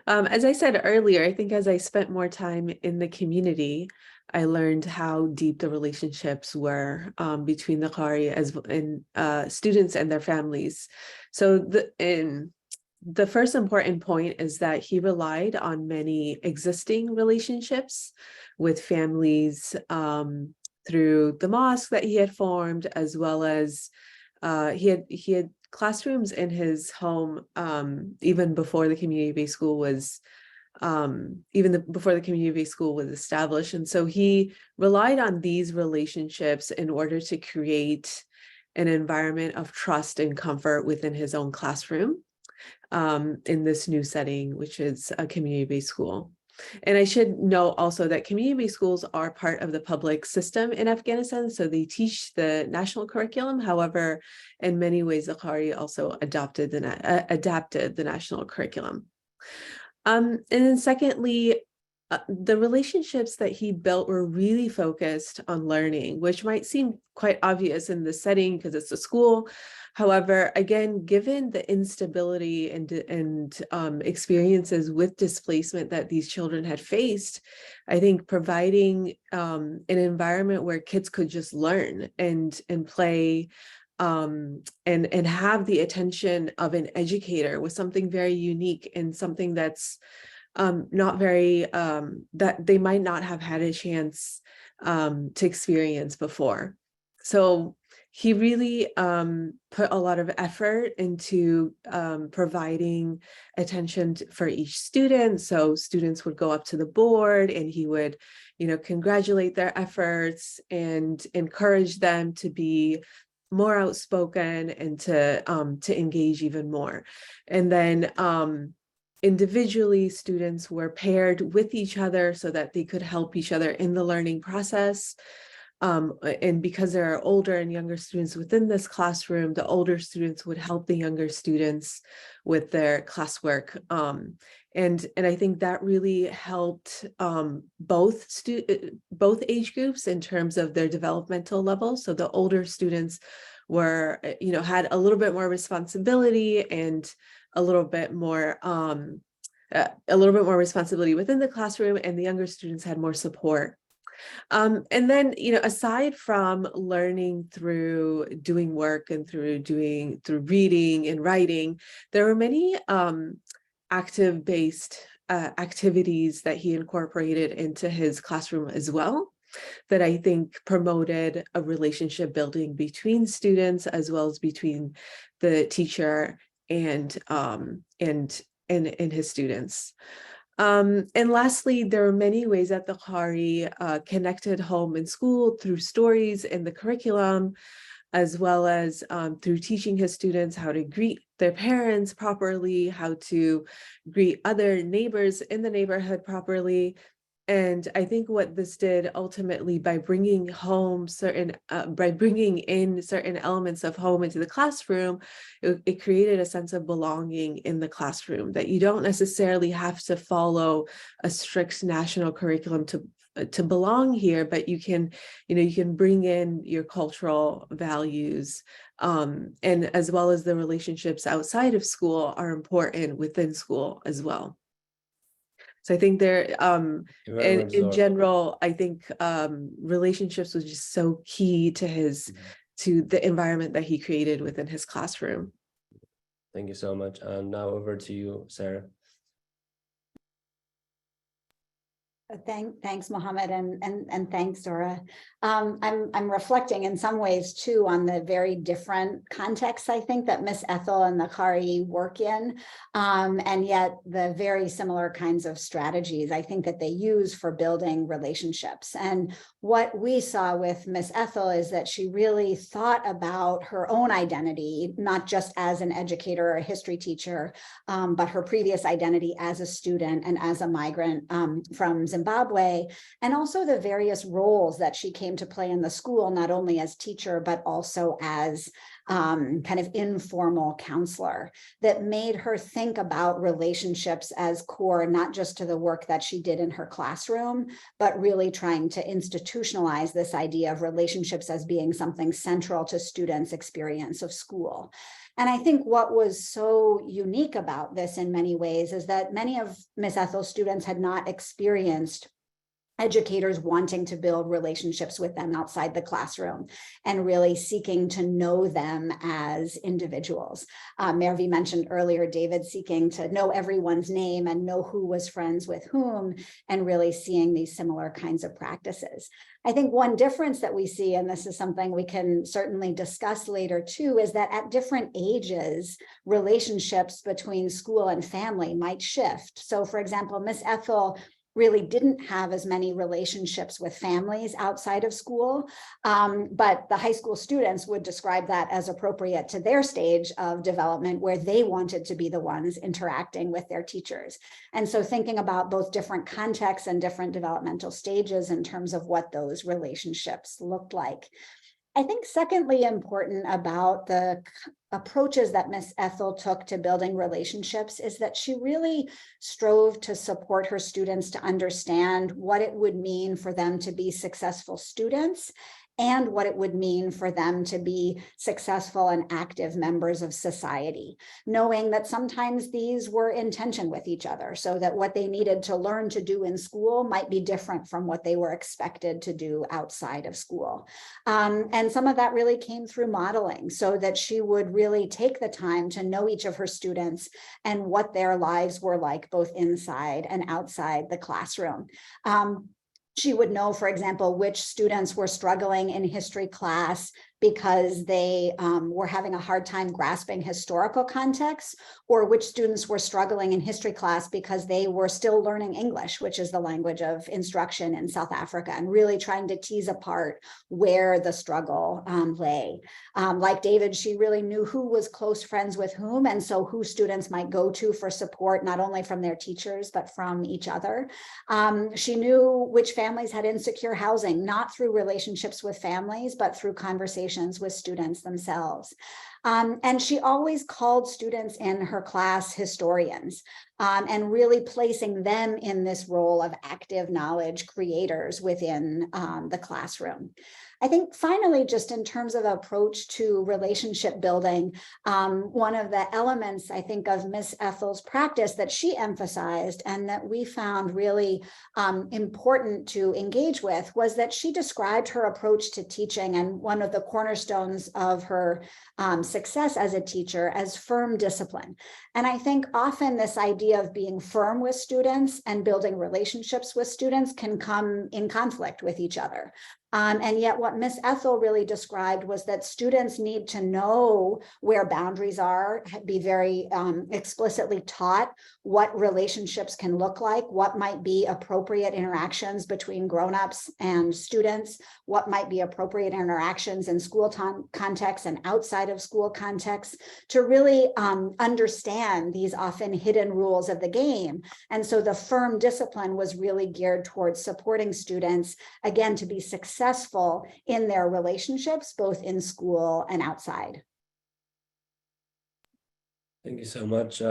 As I said earlier, I think as I spent more time in the community, I learned how deep the relationships were between the Qari and students and their families. So the first important point is that he relied on many existing relationships with families through the mosque that he had formed, as well as he had classrooms in his home even before the community-based school was established. And so he relied on these relationships in order to create an environment of trust and comfort within his own classroom in this new setting, which is a community-based school. And I should note also that community-based schools are part of the public system in Afghanistan, so they teach the national curriculum. However, in many ways, the Qari also adapted the national curriculum. And then secondly, the relationships that he built were really focused on learning, which might seem quite obvious in the setting because it's a school. However, again, given the instability and experiences with displacement that these children had faced, I think providing an environment where kids could just learn and play and have the attention of an educator was something very unique and something that's not very, that they might not have had a chance to experience before. So he really put a lot of effort into providing attention for each student. So students would go up to the board and he would, congratulate their efforts and encourage them to be more outspoken and to engage even more. And then individually, students were paired with each other so that they could help each other in the learning process. And because there are older and younger students within this classroom, the older students would help the younger students with their classwork. And I think that really helped both age groups in terms of their developmental level. So the older students were, had a little bit more responsibility and a little bit more responsibility within the classroom, and the younger students had more support. And then, aside from learning through doing work and through reading and writing, there were many active-based activities that he incorporated into his classroom as well, that I think promoted a relationship building between students as well as between the teacher and his students. And lastly, there are many ways that the Qari connected home and school through stories in the curriculum, as well as through teaching his students how to greet their parents properly, how to greet other neighbors in the neighborhood properly. And I think what this did ultimately by bringing in certain elements of home into the classroom, it created a sense of belonging in the classroom, that you don't necessarily have to follow a strict national curriculum to belong here, but you can bring in your cultural values, and as well as the relationships outside of school are important within school as well. So I think in general, I think relationships was just so key to the environment that he created within his classroom.
Thank you so much. And now over to you, Sarah.
Thanks, Mohammed, and thanks, Dora. I'm reflecting in some ways too on the very different contexts I think that Miss Ethel and the Qari work in, and yet the very similar kinds of strategies I think that they use for building relationships. And what we saw with Miss Ethel is that she really thought about her own identity, not just as an educator or a history teacher, but her previous identity as a student and as a migrant from Zimbabwe, and also the various roles that she came to play in the school, not only as teacher, but also as kind of informal counselor, that made her think about relationships as core, not just to the work that she did in her classroom, but really trying to institutionalize this idea of relationships as being something central to students' experience of school. And I think what was so unique about this in many ways is that many of Miss Ethel's students had not experienced educators wanting to build relationships with them outside the classroom and really seeking to know them as individuals. Mervi mentioned earlier, David seeking to know everyone's name and know who was friends with whom, and really seeing these similar kinds of practices. I think one difference that we see, and this is something we can certainly discuss later too, is that at different ages, relationships between school and family might shift. So for example, Miss Ethel really didn't have as many relationships with families outside of school, but the high school students would describe that as appropriate to their stage of development, where they wanted to be the ones interacting with their teachers. And so thinking about both different contexts and different developmental stages in terms of what those relationships looked like. I think secondly important about the approaches that Miss Ethel took to building relationships is that she really strove to support her students to understand what it would mean for them to be successful students and what it would mean for them to be successful and active members of society, knowing that sometimes these were in tension with each other, so that what they needed to learn to do in school might be different from what they were expected to do outside of school. And some of that really came through modeling, so that she would really take the time to know each of her students and what their lives were like, both inside and outside the classroom. She would know, for example, which students were struggling in history class because they were having a hard time grasping historical context, or which students were struggling in history class because they were still learning English, which is the language of instruction in South Africa, and really trying to tease apart where the struggle lay. Like David, she really knew who was close friends with whom, and so who students might go to for support, not only from their teachers, but from each other. She knew which families had insecure housing, not through relationships with families, but through conversations with students themselves. And she always called students in her class historians, and really placing them in this role of active knowledge creators within the classroom. I think finally, just in terms of approach to relationship building, one of the elements, I think, of Miss Ethel's practice that she emphasized and that we found really important to engage with was that she described her approach to teaching, and one of the cornerstones of her success as a teacher, as firm discipline. And I think often this idea of being firm with students and building relationships with students can come in conflict with each other. And yet what Miss Ethel really described was that students need to know where boundaries are, be very explicitly taught what relationships can look like, what might be appropriate interactions between grown-ups and students, what might be appropriate interactions in school contexts and outside of school contexts, to really understand these often hidden rules of the game. And so the firm discipline was really geared towards supporting students, again, to be successful in their relationships, both in school and outside.
Thank you so much.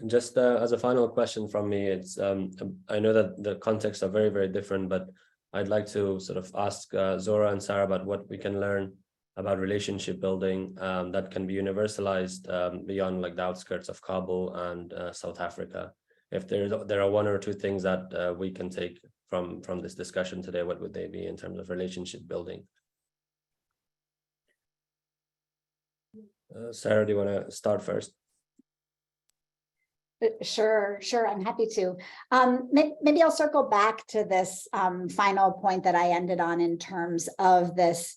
Just as a final question from me, it's I know that the contexts are very, very different, but I'd like to sort of ask Zora and Sarah about what we can learn about relationship building that can be universalized beyond like the outskirts of Kabul and South Africa. If there are one or two things that we can take from this discussion today, what would they be in terms of relationship building? Sarah, do you want to start first?
Sure, I'm happy to. Maybe I'll circle back to this final point that I ended on in terms of this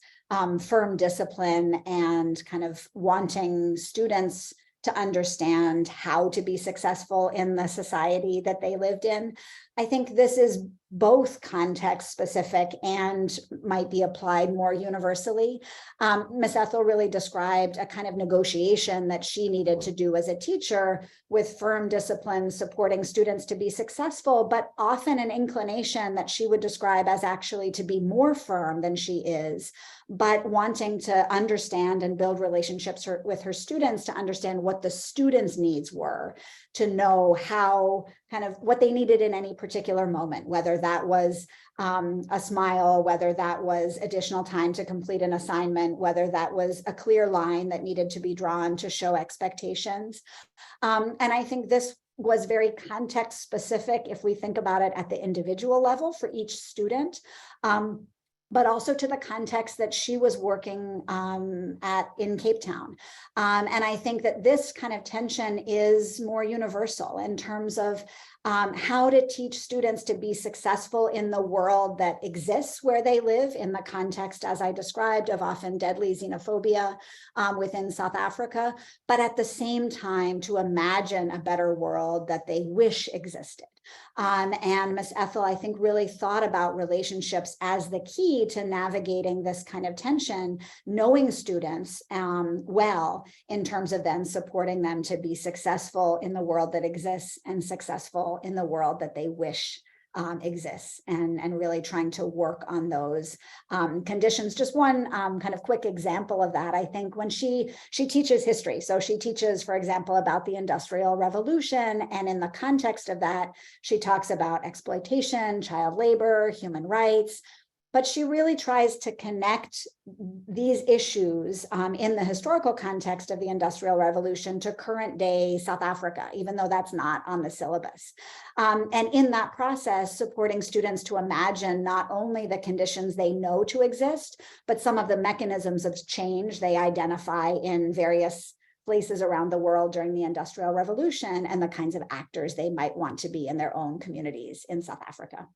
firm discipline and kind of wanting students to understand how to be successful in the society that they lived in. I think this is both context specific and might be applied more universally. Ms. Ethel really described a kind of negotiation that she needed to do as a teacher with firm discipline, supporting students to be successful, but often an inclination that she would describe as actually to be more firm than she is, but wanting to understand and build relationships with her students to understand what the students' needs were, to know how kind of what they needed in any particular moment, whether that was a smile, whether that was additional time to complete an assignment, whether that was a clear line that needed to be drawn to show expectations. And I think this was very context specific if we think about it at the individual level for each student. But also to the context that she was working in Cape Town. And I think that this kind of tension is more universal in terms of how to teach students to be successful in the world that exists where they live, in the context, as I described, of often deadly xenophobia within South Africa, but at the same time to imagine a better world that they wish existed. And Ms. Ethel, I think, really thought about relationships as the key to navigating this kind of tension, knowing students well in terms of then supporting them to be successful in the world that exists and successful in the world that they wish exists, and really trying to work on those conditions. Just one kind of quick example of that, I think, when she teaches history. So she teaches, for example, about the Industrial Revolution, and in the context of that, she talks about exploitation, child labor, human rights. But she really tries to connect these issues in the historical context of the Industrial Revolution to current day South Africa, even though that's not on the syllabus. And in that process, supporting students to imagine not only the conditions they know to exist, but some of the mechanisms of change they identify in various places around the world during the Industrial Revolution, and the kinds of actors they might want to be in their own communities in South Africa.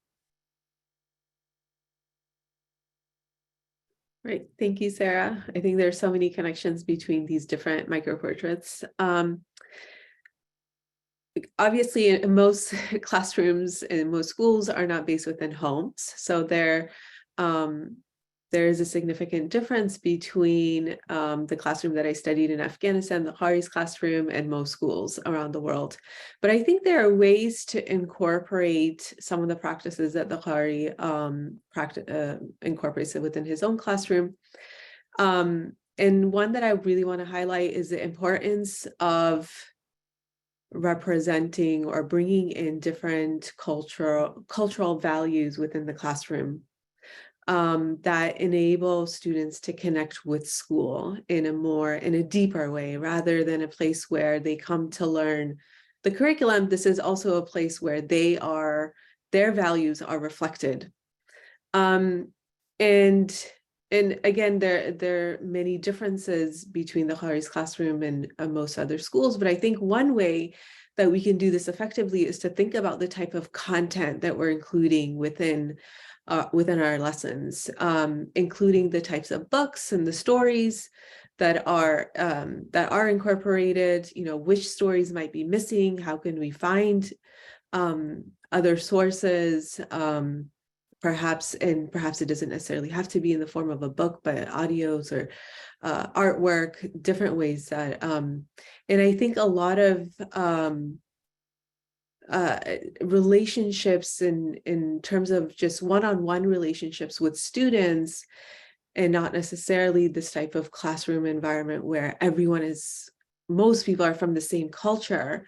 Right. Thank you, Sarah. I think there's so many connections between these different microportraits. Obviously, most classrooms and most schools are not based within homes. So there is a significant difference between the classroom that I studied in Afghanistan, the Qari's classroom, and most schools around the world. But I think there are ways to incorporate some of the practices that the Qari incorporates within his own classroom. And one that I really want to highlight is the importance of representing or bringing in different cultural values within the classroom that enable students to connect with school in a deeper way, rather than a place where they come to learn the curriculum. This is also a place where their values are reflected. And again, there are many differences between the Qari's classroom and most other schools, but I think one way that we can do this effectively is to think about the type of content that we're including within our lessons, including the types of books and the stories that are incorporated. Which stories might be missing? How can we find other sources? Perhaps it doesn't necessarily have to be in the form of a book, but audios or artwork, different ways that, and I think a lot of relationships in terms of just one-on-one relationships with students, and not necessarily this type of classroom environment where most people are from the same culture,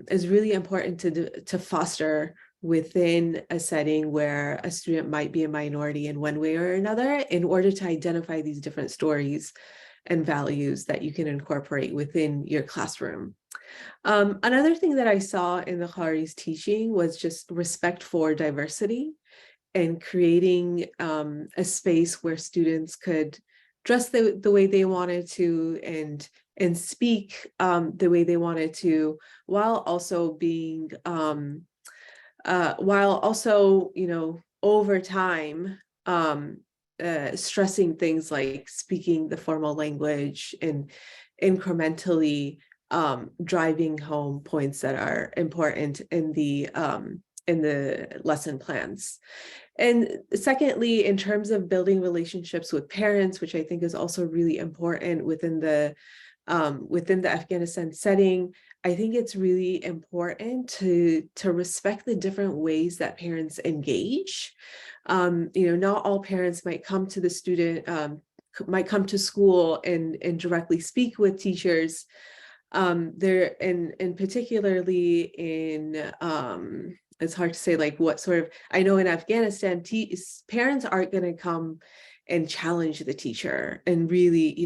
is really important to foster within a setting where a student might be a minority in one way or another, in order to identify these different stories and values that you can incorporate within your classroom. Another thing that I saw in the Qari's teaching was just respect for diversity, and creating a space where students could dress the way they wanted to, and speak the way they wanted to, while also being over time stressing things like speaking the formal language and incrementally driving home points that are important in the lesson plans. And secondly, in terms of building relationships with parents, which I think is also really important within the Afghanistan setting, I think it's really important to respect the different ways that parents engage. Not all parents might come to the student, might come to school and directly speak with teachers. There, and particularly in, it's hard to say like what sort of, I know in Afghanistan, parents aren't going to come and challenge the teacher and really,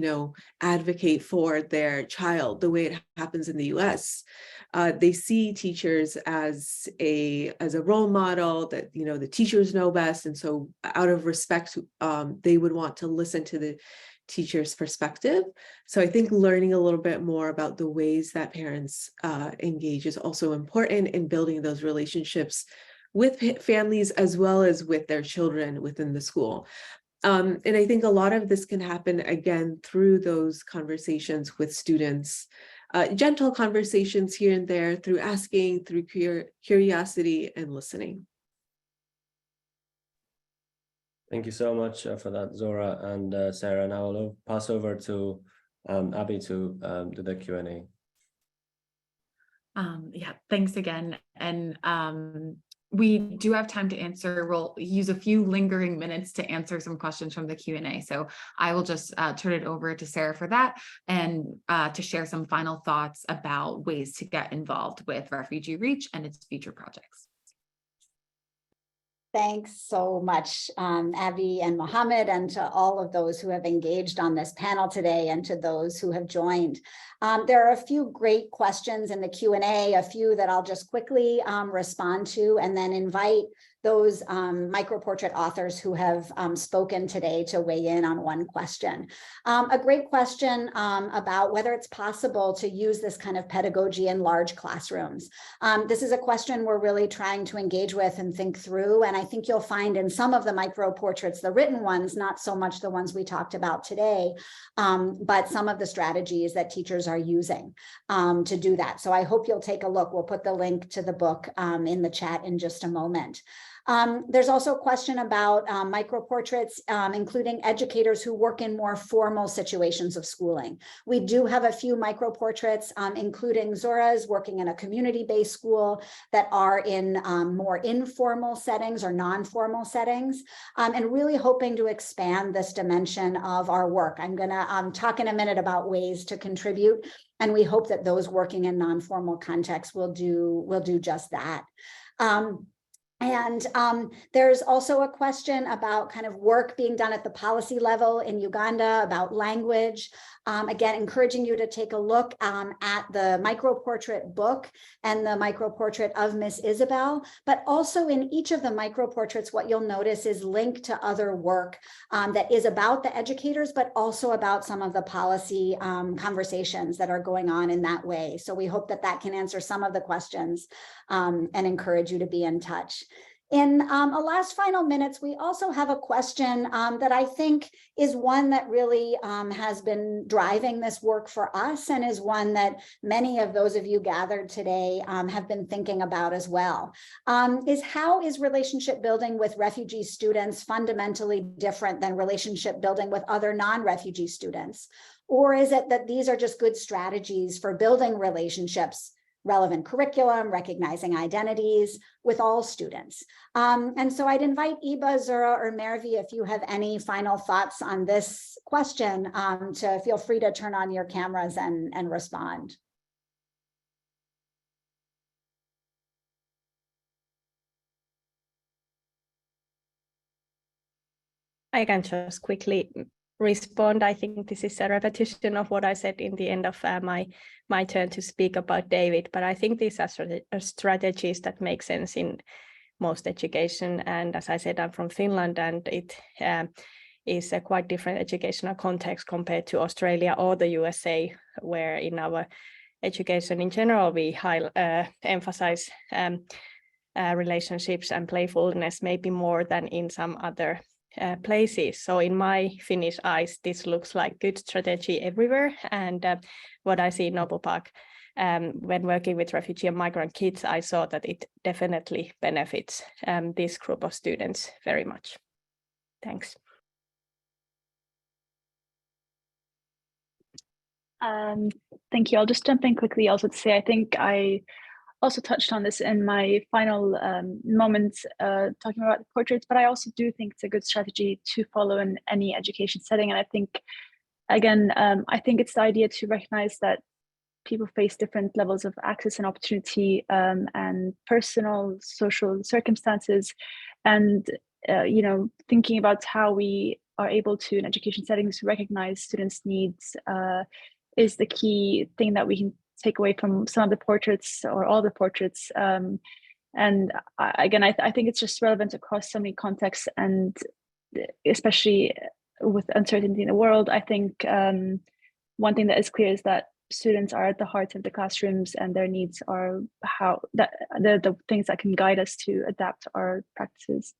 advocate for their child the way it happens in the US. They see teachers as a role model, that, the teachers know best. And so out of respect, they would want to listen to the teacher's perspective. So I think learning a little bit more about the ways that parents engage is also important in building those relationships with families as well as with their children within the school. And I think a lot of this can happen, again, through those conversations with students, gentle conversations here and there, through asking, through curiosity and listening.
Thank you so much for that, Zora and Sarah. Now I'll pass over to Abby to do the Q&A.
Yeah, thanks again. And we do have time to answer. We'll use a few lingering minutes to answer some questions from the Q&A. So I will just turn it over to Sarah for that and to share some final thoughts about ways to get involved with Refugee Reach and its future projects.
Thanks so much, Abby and Mohammed, and to all of those who have engaged on this panel today and to those who have joined. There are a few great questions in the Q&A, a few that I'll just quickly respond to, and then invite those microportrait authors who have spoken today to weigh in on one question. A great question about whether it's possible to use this kind of pedagogy in large classrooms. This is a question we're really trying to engage with and think through, and I think you'll find in some of the microportraits, the written ones, not so much the ones we talked about today, but some of the strategies that teachers are using to do that. So I hope you'll take a look. We'll put the link to the book in the chat in just a moment. There's also a question about microportraits, including educators who work in more formal situations of schooling. We do have a few microportraits, including Zora's working in a community-based school, that are in more informal settings or non-formal settings, and really hoping to expand this dimension of our work. I'm going to talk in a minute about ways to contribute, and we hope that those working in non-formal contexts will do just that. And there's also a question about kind of work being done at the policy level in Uganda about language. Again, encouraging you to take a look at the microportrait book and the microportrait of Miss Isabel, but also in each of the microportraits, what you'll notice is linked to other work that is about the educators, but also about some of the policy conversations that are going on in that way. So we hope that that can answer some of the questions and encourage you to be in touch. In the last final minutes, we also have a question that I think is one that really has been driving this work for us, and is one that many of those of you gathered today have been thinking about as well, is how is relationship building with refugee students fundamentally different than relationship building with other non-refugee students? Or is it that these are just good strategies for building relationships, relevant curriculum, recognizing identities with all students? And so I'd invite Iba, Zura, or Mervi, if you have any final thoughts on this question, to feel free to turn on your cameras and respond.
I can just quickly respond. I think this is a repetition of what I said in the end of my turn to speak about David, but I think these are strategies that make sense in most education. And as I said, I'm from Finland, and it is a quite different educational context compared to Australia or the USA, where in our education in general, we emphasize relationships and playfulness maybe more than in some other places. So in my Finnish eyes, this looks like good strategy everywhere. And what I see in Noble Park, when working with refugee and migrant kids, I saw that it definitely benefits this group of students very much. Thanks.
Thank you. I'll just jump in quickly also to say, I think I also touched on this in my final moments talking about the portraits, but I also do think it's a good strategy to follow in any education setting. And I think, again, I think it's the idea to recognize that people face different levels of access and opportunity and personal, social circumstances. And, you know, thinking about how we are able to, in education settings, recognize students' needs is the key thing that we can take away from some of the portraits or all the portraits. And again, I think it's just relevant across so many contexts, and especially with uncertainty in the world. I think one thing that is clear is that students are at the heart of the classrooms, and their needs are the things that can guide us to adapt our practices.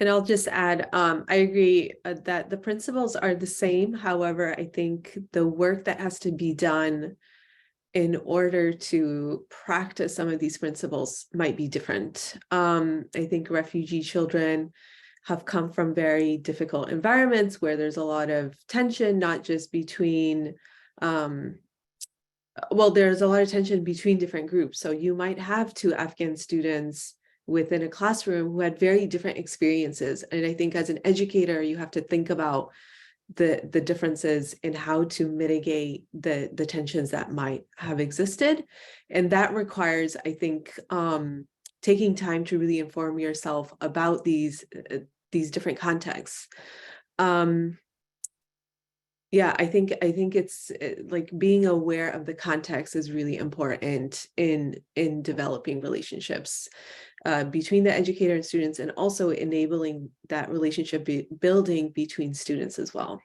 And I'll just add, I agree that the principles are the same. However, I think the work that has to be done in order to practice some of these principles might be different. I think refugee children have come from very difficult environments where there's a lot of tension, not just between well, there's a lot of tension between different groups. So you might have 2 Afghan students within a classroom who had very different experiences. And I think as an educator, you have to think about the differences in how to mitigate the tensions that might have existed. And that requires, I think, taking time to really inform yourself about these different contexts. Yeah, I think it's like being aware of the context is really important in developing relationships between the educator and students, and also enabling that relationship building between students as well.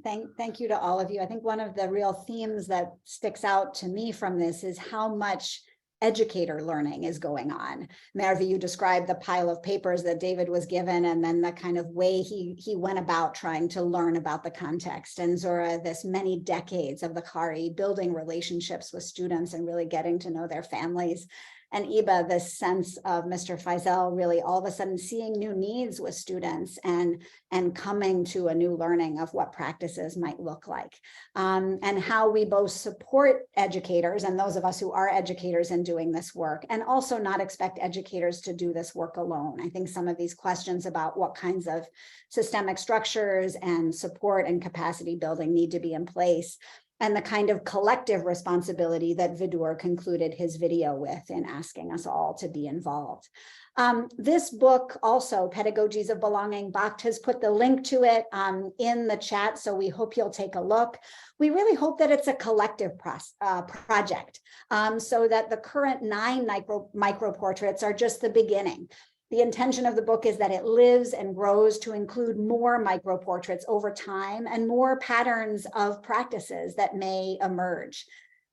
Thank you to all of you. I think one of the real themes that sticks out to me from this is how much educator learning is going on. Mervi, you described the pile of papers that David was given, and then the kind of way he went about trying to learn about the context. And Zora, this many decades of the Qari, building relationships with students and really getting to know their families. And Iba, this sense of Mr. Faisal really all of a sudden seeing new needs with students and coming to a new learning of what practices might look like. And how we both support educators and those of us who are educators in doing this work, and also not expect educators to do this work alone. I think some of these questions about what kinds of systemic structures and support and capacity building need to be in place, and the kind of collective responsibility that Vidur concluded his video with in asking us all to be involved. This book also, Pedagogies of Belonging, Bakht has put the link to it in the chat, so we hope you'll take a look. We really hope that it's a collective project, so that the current 9 micro portraits are just the beginning. The intention of the book is that it lives and grows to include more micro portraits over time and more patterns of practices that may emerge.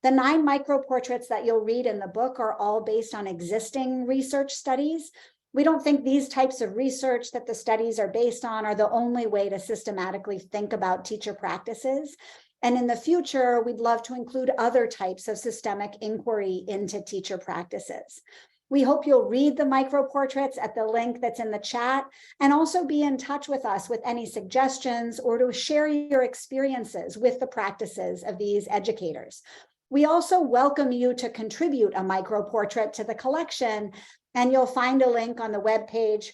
The 9 micro portraits that you'll read in the book are all based on existing research studies. We don't think these types of research that the studies are based on are the only way to systematically think about teacher practices. And in the future, we'd love to include other types of systemic inquiry into teacher practices. We hope you'll read the micro portraits at the link that's in the chat, and also be in touch with us with any suggestions or to share your experiences with the practices of these educators. We also welcome you to contribute a micro portrait to the collection, and you'll find a link on the webpage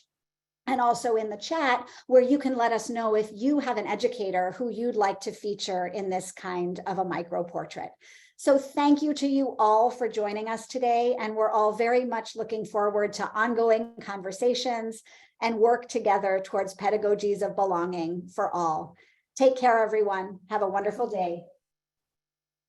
and also in the chat where you can let us know if you have an educator who you'd like to feature in this kind of a micro portrait. So thank you to you all for joining us today, and we're all very much looking forward to ongoing conversations and work together towards pedagogies of belonging for all. Take care, everyone. Have a wonderful day.